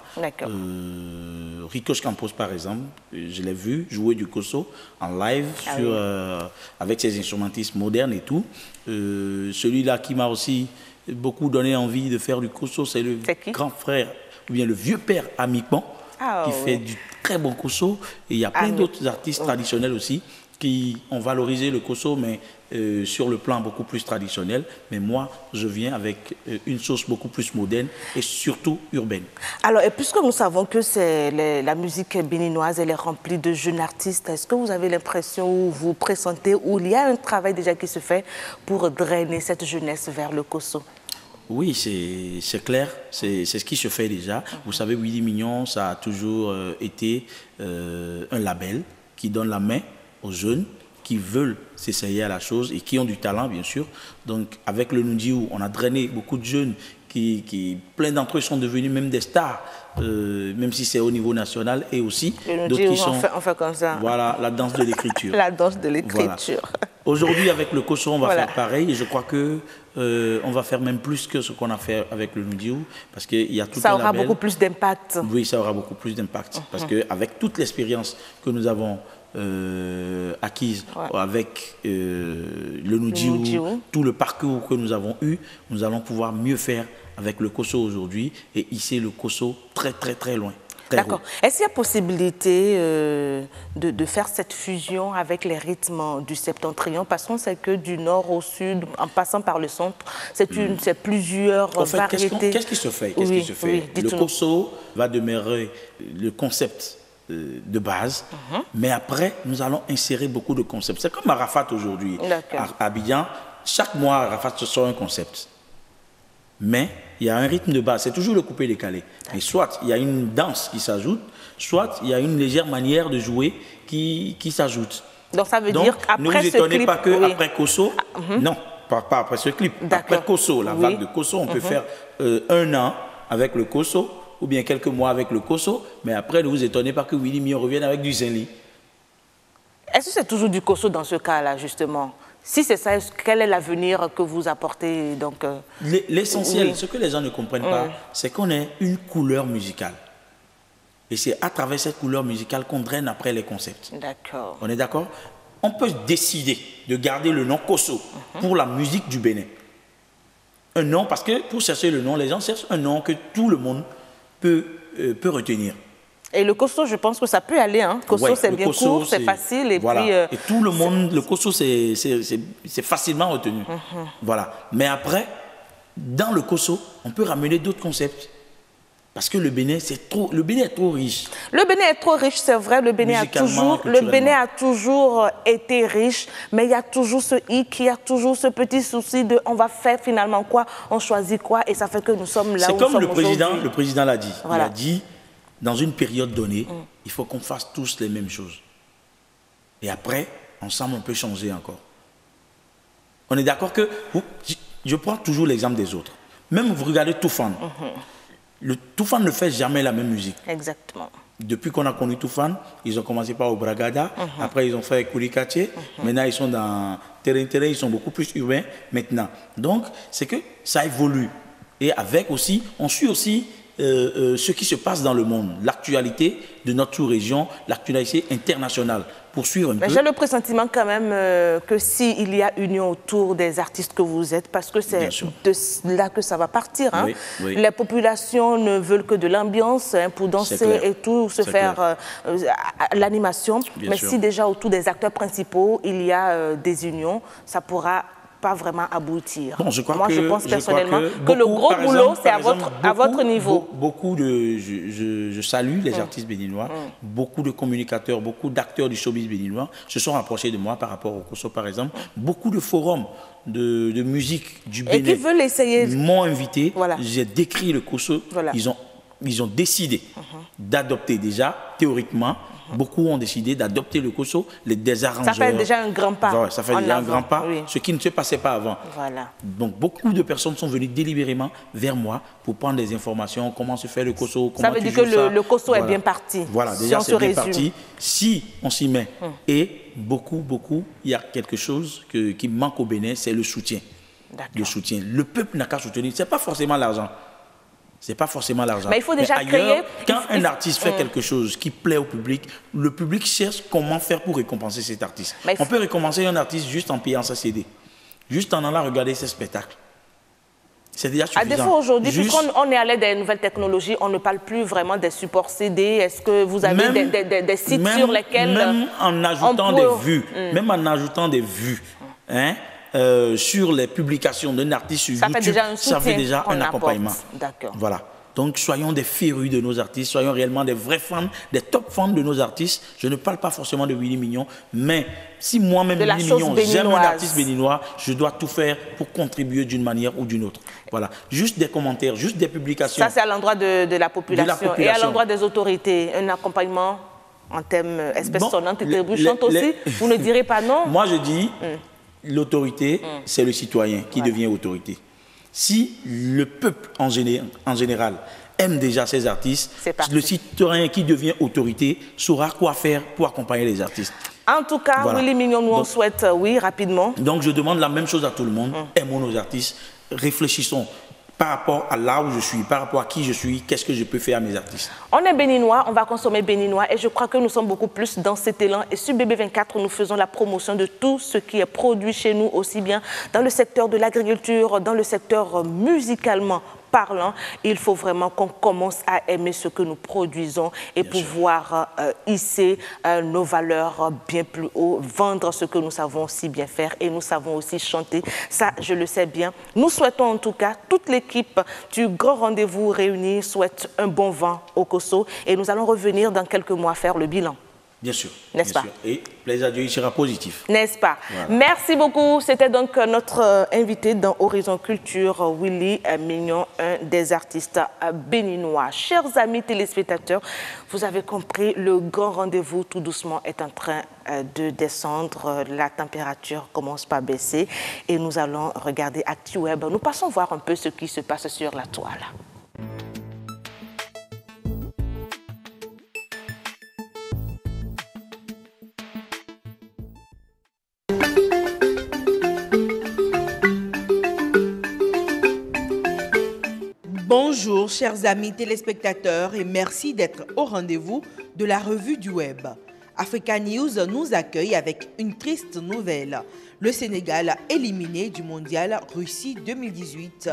Speaker 12: Ricos Campos, par exemple, je l'ai vu jouer du Kosso en live avec ses instrumentistes modernes et tout. Celui-là qui m'a aussi beaucoup donné envie de faire du Kosso, c'est le grand frère, ou bien le vieux père Amikman, qui fait du très bon Kosso. Et il y a plein d'autres artistes traditionnels aussi qui ont valorisé le Kosso, mais sur le plan beaucoup plus traditionnel. Mais moi, je viens avec une sauce beaucoup plus moderne et surtout urbaine.
Speaker 1: Alors, et puisque nous savons que la musique béninoise, elle est remplie de jeunes artistes, est-ce que vous avez l'impression ou vous pressentez ou il y a un travail déjà qui se fait pour drainer cette jeunesse vers le Kosso?
Speaker 12: Oui, c'est clair, c'est ce qui se fait déjà. Vous savez, Willy Mignon, ça a toujours été un label qui donne la main aux jeunes qui veulent s'essayer à la chose et qui ont du talent, bien sûr. Donc, avec le Nundiou, on a drainé beaucoup de jeunes plein d'entre eux sont devenus même des stars, même si c'est au niveau national, et aussi d'autres qui sont...
Speaker 1: On fait comme ça.
Speaker 12: Voilà, la danse de l'écriture.
Speaker 1: La danse de l'écriture.
Speaker 12: Voilà. Aujourd'hui, avec le Kosso, on va faire pareil, et je crois que on va faire même plus que ce qu'on a fait avec le Nundiou, parce qu'il y a tout un label.
Speaker 1: Ça aura beaucoup plus d'impact.
Speaker 12: Oui, ça aura beaucoup plus d'impact, parce qu'avec toute l'expérience que nous avons acquise avec le Nundiou, tout le parcours que nous avons eu, nous allons pouvoir mieux faire avec le Kosso aujourd'hui et hisser le Kosso très très très loin.
Speaker 1: D'accord. Est-ce qu'il y a possibilité de faire cette fusion avec les rythmes du septentrion? Parce qu'on sait que du nord au sud, en passant par le centre, c'est plusieurs variétés.
Speaker 12: Qu'est-ce qui se fait, le Kosso va demeurer le concept de base, mais après, nous allons insérer beaucoup de concepts. C'est comme Arafat aujourd'hui. À Abidjan, chaque mois, Arafat sort un concept. Mais il y a un rythme de base, c'est toujours le coupé-décalé. Mais soit il y a une danse qui s'ajoute, soit il y a une légère manière de jouer qui s'ajoute.
Speaker 1: Donc ça veut dire qu'après ce clip...
Speaker 12: Ne vous étonnez pas qu'après Kosso, non, pas après ce clip. Après Kosso, la vague de Kosso, on peut faire 1 an avec le Kosso, ou bien quelques mois avec le Kosso, mais après, ne vous étonnez pas que Willy Mion revienne avec du Zenli.
Speaker 1: Est-ce que c'est toujours du Kosso dans ce cas-là, justement? Si c'est ça, quel est l'avenir que vous apportez donc
Speaker 12: L'essentiel, ce que les gens ne comprennent pas, c'est qu'on est une couleur musicale. Et c'est à travers cette couleur musicale qu'on draine après les concepts.
Speaker 1: D'accord.
Speaker 12: On est d'accord? On peut décider de garder le nom Kosso pour la musique du Bénin. Un nom, parce que pour chercher le nom, les gens cherchent un nom que tout le monde peut retenir.
Speaker 1: Et le Kosso, je pense que ça peut aller. Hein. Kosso, c'est bien court, c'est facile. Et
Speaker 12: voilà.
Speaker 1: puis,
Speaker 12: et tout le monde, le Kosso, c'est facilement retenu. Voilà. Mais après, dans le Kosso, on peut ramener d'autres concepts. Parce que le Bénin, le Bénin est trop riche.
Speaker 1: Le Bénin est trop riche, c'est vrai. Le Bénin a toujours été riche, mais il y a toujours ce hic, il y a toujours ce petit souci de on va faire finalement quoi, on choisit quoi, et ça fait que nous sommes là où nous sommes aujourd'hui.
Speaker 12: C'est comme le président l'a dit. Voilà. Il a dit, dans une période donnée, il faut qu'on fasse tous les mêmes choses. Et après, ensemble, on peut changer encore. On est d'accord que, je prends toujours l'exemple des autres. Même vous regardez Toufan. Le Toufan ne fait jamais la même musique.
Speaker 1: Exactement.
Speaker 12: Depuis qu'on a connu Toufan, ils ont commencé par Obragada, après ils ont fait Koulikaché, maintenant ils sont dans terrain, ils sont beaucoup plus urbains maintenant. Donc, c'est que ça évolue. Et avec aussi, on suit aussi ce qui se passe dans le monde, l'actualité de notre sous-région, l'actualité internationale, pour suivre un peu.
Speaker 1: J'ai le pressentiment quand même que s'il y a union autour des artistes que vous êtes, parce que c'est de là que ça va partir. Hein.
Speaker 12: Oui.
Speaker 1: Les populations ne veulent que de l'ambiance pour danser et tout, se faire l'animation. Mais si déjà autour des acteurs principaux, il y a des unions, ça pourra pas vraiment aboutir.
Speaker 12: Bon, je
Speaker 1: pense personnellement que le gros boulot, c'est à votre niveau.
Speaker 12: Je salue les artistes béninois, beaucoup de communicateurs, beaucoup d'acteurs du showbiz béninois se sont rapprochés de moi par rapport au Kosso, par exemple. Beaucoup de forums de musique du Bénin
Speaker 1: qui veulent essayer
Speaker 12: m'ont invité. J'ai décrit le Kosso. Ils ont décidé d'adopter déjà, théoriquement, beaucoup ont décidé d'adopter le Kosso, des arrangeurs.
Speaker 1: Ça fait déjà un grand pas.
Speaker 12: Ça fait déjà un grand pas, ce qui ne se passait pas avant. Donc, beaucoup de personnes sont venues délibérément vers moi pour prendre des informations, comment se fait le Kosso, comment
Speaker 1: ça veut dire que le Kosso est bien parti.
Speaker 12: Voilà, déjà c'est bien parti. Si on s'y met. Et beaucoup, il y a quelque chose qui manque au Bénin, c'est le soutien. Le soutien. Le peuple n'a qu'à soutenir. Ce n'est pas forcément l'argent. C'est pas forcément l'argent.
Speaker 1: Mais il faut déjà créer...
Speaker 12: Quand un artiste fait quelque chose qui plaît au public, le public cherche comment faire pour récompenser cet artiste. On peut récompenser un artiste juste en payant sa CD, juste en allant regarder ses spectacles. C'est déjà suffisant.
Speaker 1: À défaut aujourd'hui, puisqu'on est à l'aide des nouvelles technologies, on ne parle plus vraiment des supports CD. Est-ce que vous avez des sites sur lesquels...
Speaker 12: Même en ajoutant des vues, hein, sur les publications d'un artiste sur YouTube, ça fait déjà un accompagnement. Voilà. Donc, soyons des férus de nos artistes, soyons réellement des vrais fans, des top fans de nos artistes. Je ne parle pas forcément de Willy Mignon, mais si moi-même, Willy Mignon, j'aime un artiste béninois, je dois tout faire pour contribuer d'une manière ou d'une autre. Voilà. Juste des commentaires, juste des publications.
Speaker 1: Ça, c'est à l'endroit de la population et à l'endroit des autorités, un accompagnement. en termes espèces sonnantes et trébuchantes aussi. Vous ne direz pas non?
Speaker 12: Moi, je dis, l'autorité, c'est le citoyen qui devient autorité. Si le peuple en général aime déjà ces artistes, le citoyen qui devient autorité saura quoi faire pour accompagner les artistes.
Speaker 1: En tout cas, voilà. Willy Mignon, nous on souhaite, oui, rapidement.
Speaker 12: Donc je demande la même chose à tout le monde. Aimons nos artistes, réfléchissons par rapport à là où je suis, par rapport à qui je suis, qu'est-ce que je peux faire à mes artistes. On
Speaker 1: est béninois, on va consommer béninois et je crois que nous sommes beaucoup plus dans cet élan. Et sur BB24, nous faisons la promotion de tout ce qui est produit chez nous, aussi bien dans le secteur de l'agriculture, dans le secteur musicalement parlant. Il faut vraiment qu'on commence à aimer ce que nous produisons et bien pouvoir hisser nos valeurs bien plus haut, vendre ce que nous savons si bien faire et nous savons aussi chanter. Ça, je le sais bien. Nous souhaitons en tout cas, toute l'équipe du Grand Rendez-vous réunie souhaite un bon vent au Kosso et nous allons revenir dans quelques mois faire le bilan.
Speaker 12: Bien sûr.
Speaker 1: N'est-ce pas?
Speaker 12: Et plaisir à Dieu, il sera positif.
Speaker 1: N'est-ce pas? Voilà. Merci beaucoup. C'était donc notre invité dans Horizon Culture, Willy Mignon, un des artistes béninois. Chers amis téléspectateurs, vous avez compris, le Grand Rendez-vous tout doucement est en train de descendre. La température commence par baisser et nous allons regarder ActuWeb. Nous passons voir un peu ce qui se passe sur la toile.
Speaker 21: Bonjour chers amis téléspectateurs et merci d'être au rendez-vous de la revue du web. Africa News nous accueille avec une triste nouvelle. Le Sénégal éliminé du mondial Russie 2018.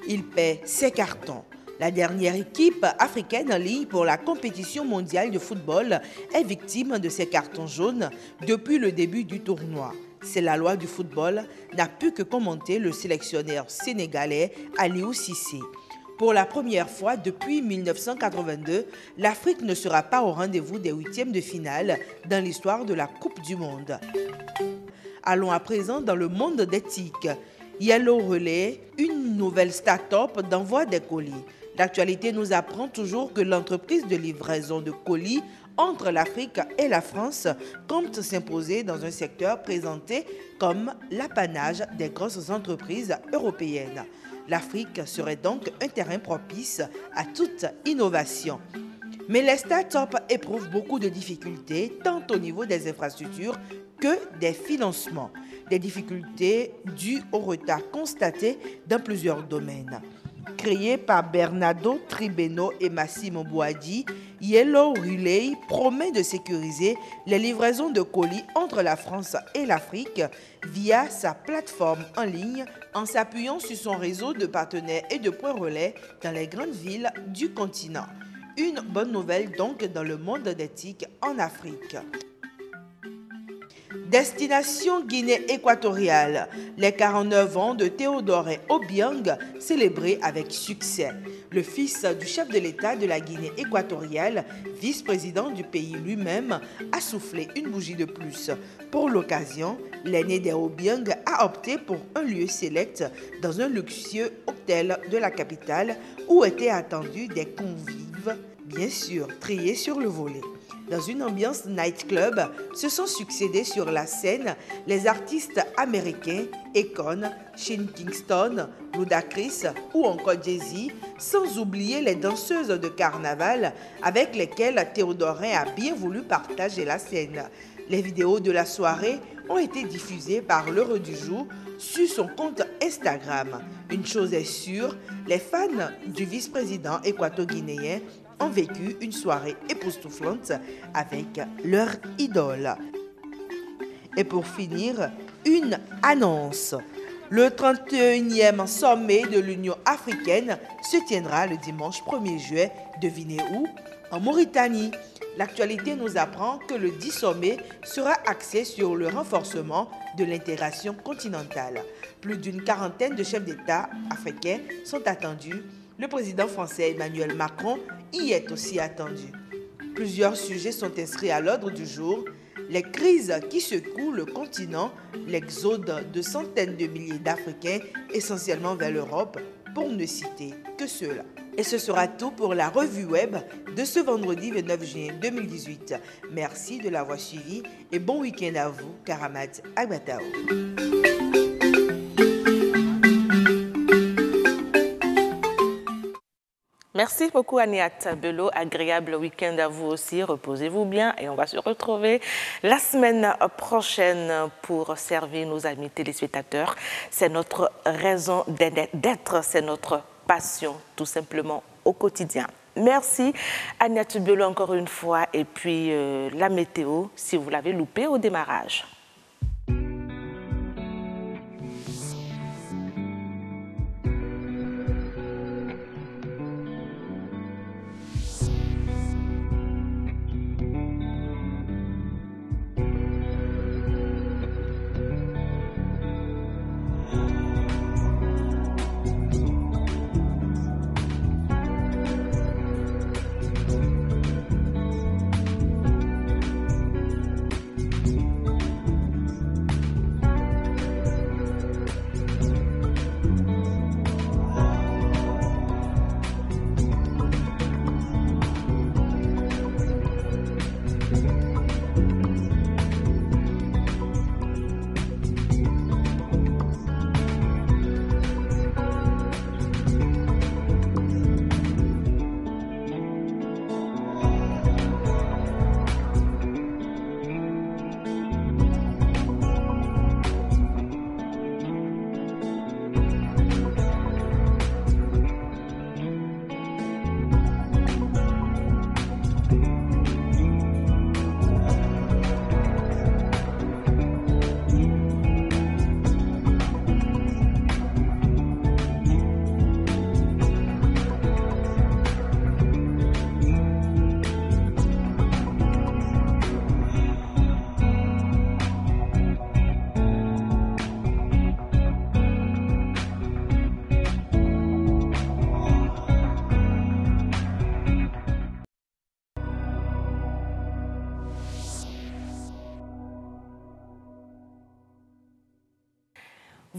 Speaker 21: Il paie ses cartons. La dernière équipe africaine en ligne pour la compétition mondiale de football est victime de ses cartons jaunes depuis le début du tournoi. C'est la loi du football, n'a pu que commenter le sélectionneur sénégalais Aliou Cissé. Pour la première fois depuis 1982, l'Afrique ne sera pas au rendez-vous des huitièmes de finale dans l'histoire de la Coupe du Monde. Allons à présent dans le monde des TIC. Yellow Relay, une nouvelle start-up d'envoi des colis. L'actualité nous apprend toujours que l'entreprise de livraison de colis entre l'Afrique et la France compte s'imposer dans un secteur présenté comme l'apanage des grosses entreprises européennes. L'Afrique serait donc un terrain propice à toute innovation. Mais les startups éprouvent beaucoup de difficultés, tant au niveau des infrastructures que des financements. Des difficultés dues au retard constaté dans plusieurs domaines. Créé par Bernardo Tribeno et Massimo Boadi, Yellow Relay promet de sécuriser les livraisons de colis entre la France et l'Afrique via sa plateforme en ligne en s'appuyant sur son réseau de partenaires et de points relais dans les grandes villes du continent. Une bonne nouvelle donc dans le monde des TIC en Afrique. Destination Guinée équatoriale. Les 49 ans de Théodore Obiang célébrés avec succès. Le fils du chef de l'État de la Guinée équatoriale, vice-président du pays lui-même, a soufflé une bougie de plus. Pour l'occasion, l'aîné des Obiang a opté pour un lieu select dans un luxueux hôtel de la capitale où étaient attendus des convives, bien sûr triés sur le volet. Dans une ambiance nightclub, se sont succédés sur la scène les artistes américains Akon, Sean Kingston, Ludacris ou encore Jay-Z, sans oublier les danseuses de carnaval avec lesquelles Théodorin a bien voulu partager la scène. Les vidéos de la soirée ont été diffusées par l'heure du jour sur son compte Instagram. Une chose est sûre, les fans du vice-président équato-guinéen ont vécu une soirée époustouflante avec leur idole. Et pour finir, une annonce. Le 31e sommet de l'Union africaine se tiendra le dimanche 1er juillet, devinez où? En Mauritanie. L'actualité nous apprend que le 10 sommet sera axé sur le renforcement de l'intégration continentale. Plus d'une quarantaine de chefs d'État africains sont attendus. Le président français Emmanuel Macron y est aussi attendu. Plusieurs sujets sont inscrits à l'ordre du jour. Les crises qui secouent le continent, l'exode de centaines de milliers d'Africains, essentiellement vers l'Europe, pour ne citer que ceux-là. Et ce sera tout pour la revue web de ce vendredi 29 juin 2018. Merci de l'avoir suivi et bon week-end à vous, Karamat Agbatao.
Speaker 1: Merci beaucoup Aniat Bello, agréable week-end à vous aussi, reposez-vous bien et on va se retrouver la semaine prochaine pour servir nos amis téléspectateurs. C'est notre raison d'être, c'est notre passion tout simplement au quotidien. Merci Aniat Bello encore une fois et puis la météo si vous l'avez loupé au démarrage.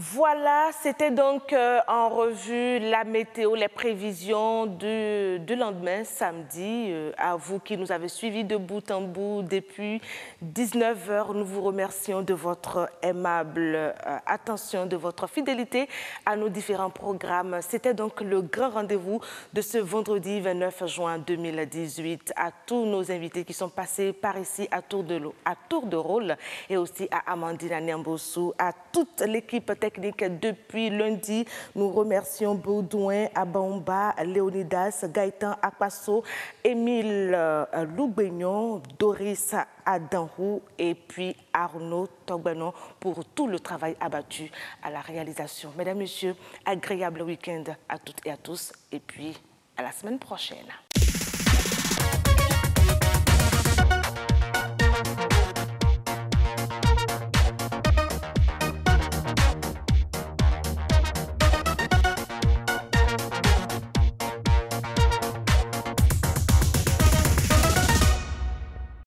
Speaker 1: Voilà, c'était donc en revue la météo, les prévisions du lendemain, samedi. À vous qui nous avez suivis de bout en bout depuis 19h, nous vous remercions de votre aimable attention, de votre fidélité à nos différents programmes. C'était donc le grand rendez-vous de ce vendredi 29 juin 2018. À tous nos invités qui sont passés par ici à tour de rôle et aussi à Amandine Anyambossou, à toute l'équipe technique depuis lundi. Nous remercions Baudouin, Abamba, Léonidas, Gaëtan Akpasso, Émile Loubegnon, Doris Adanrou et puis Arnaud Togbanon pour tout le travail abattu à la réalisation. Mesdames, Messieurs, agréable week-end à toutes et à tous et puis à la semaine prochaine.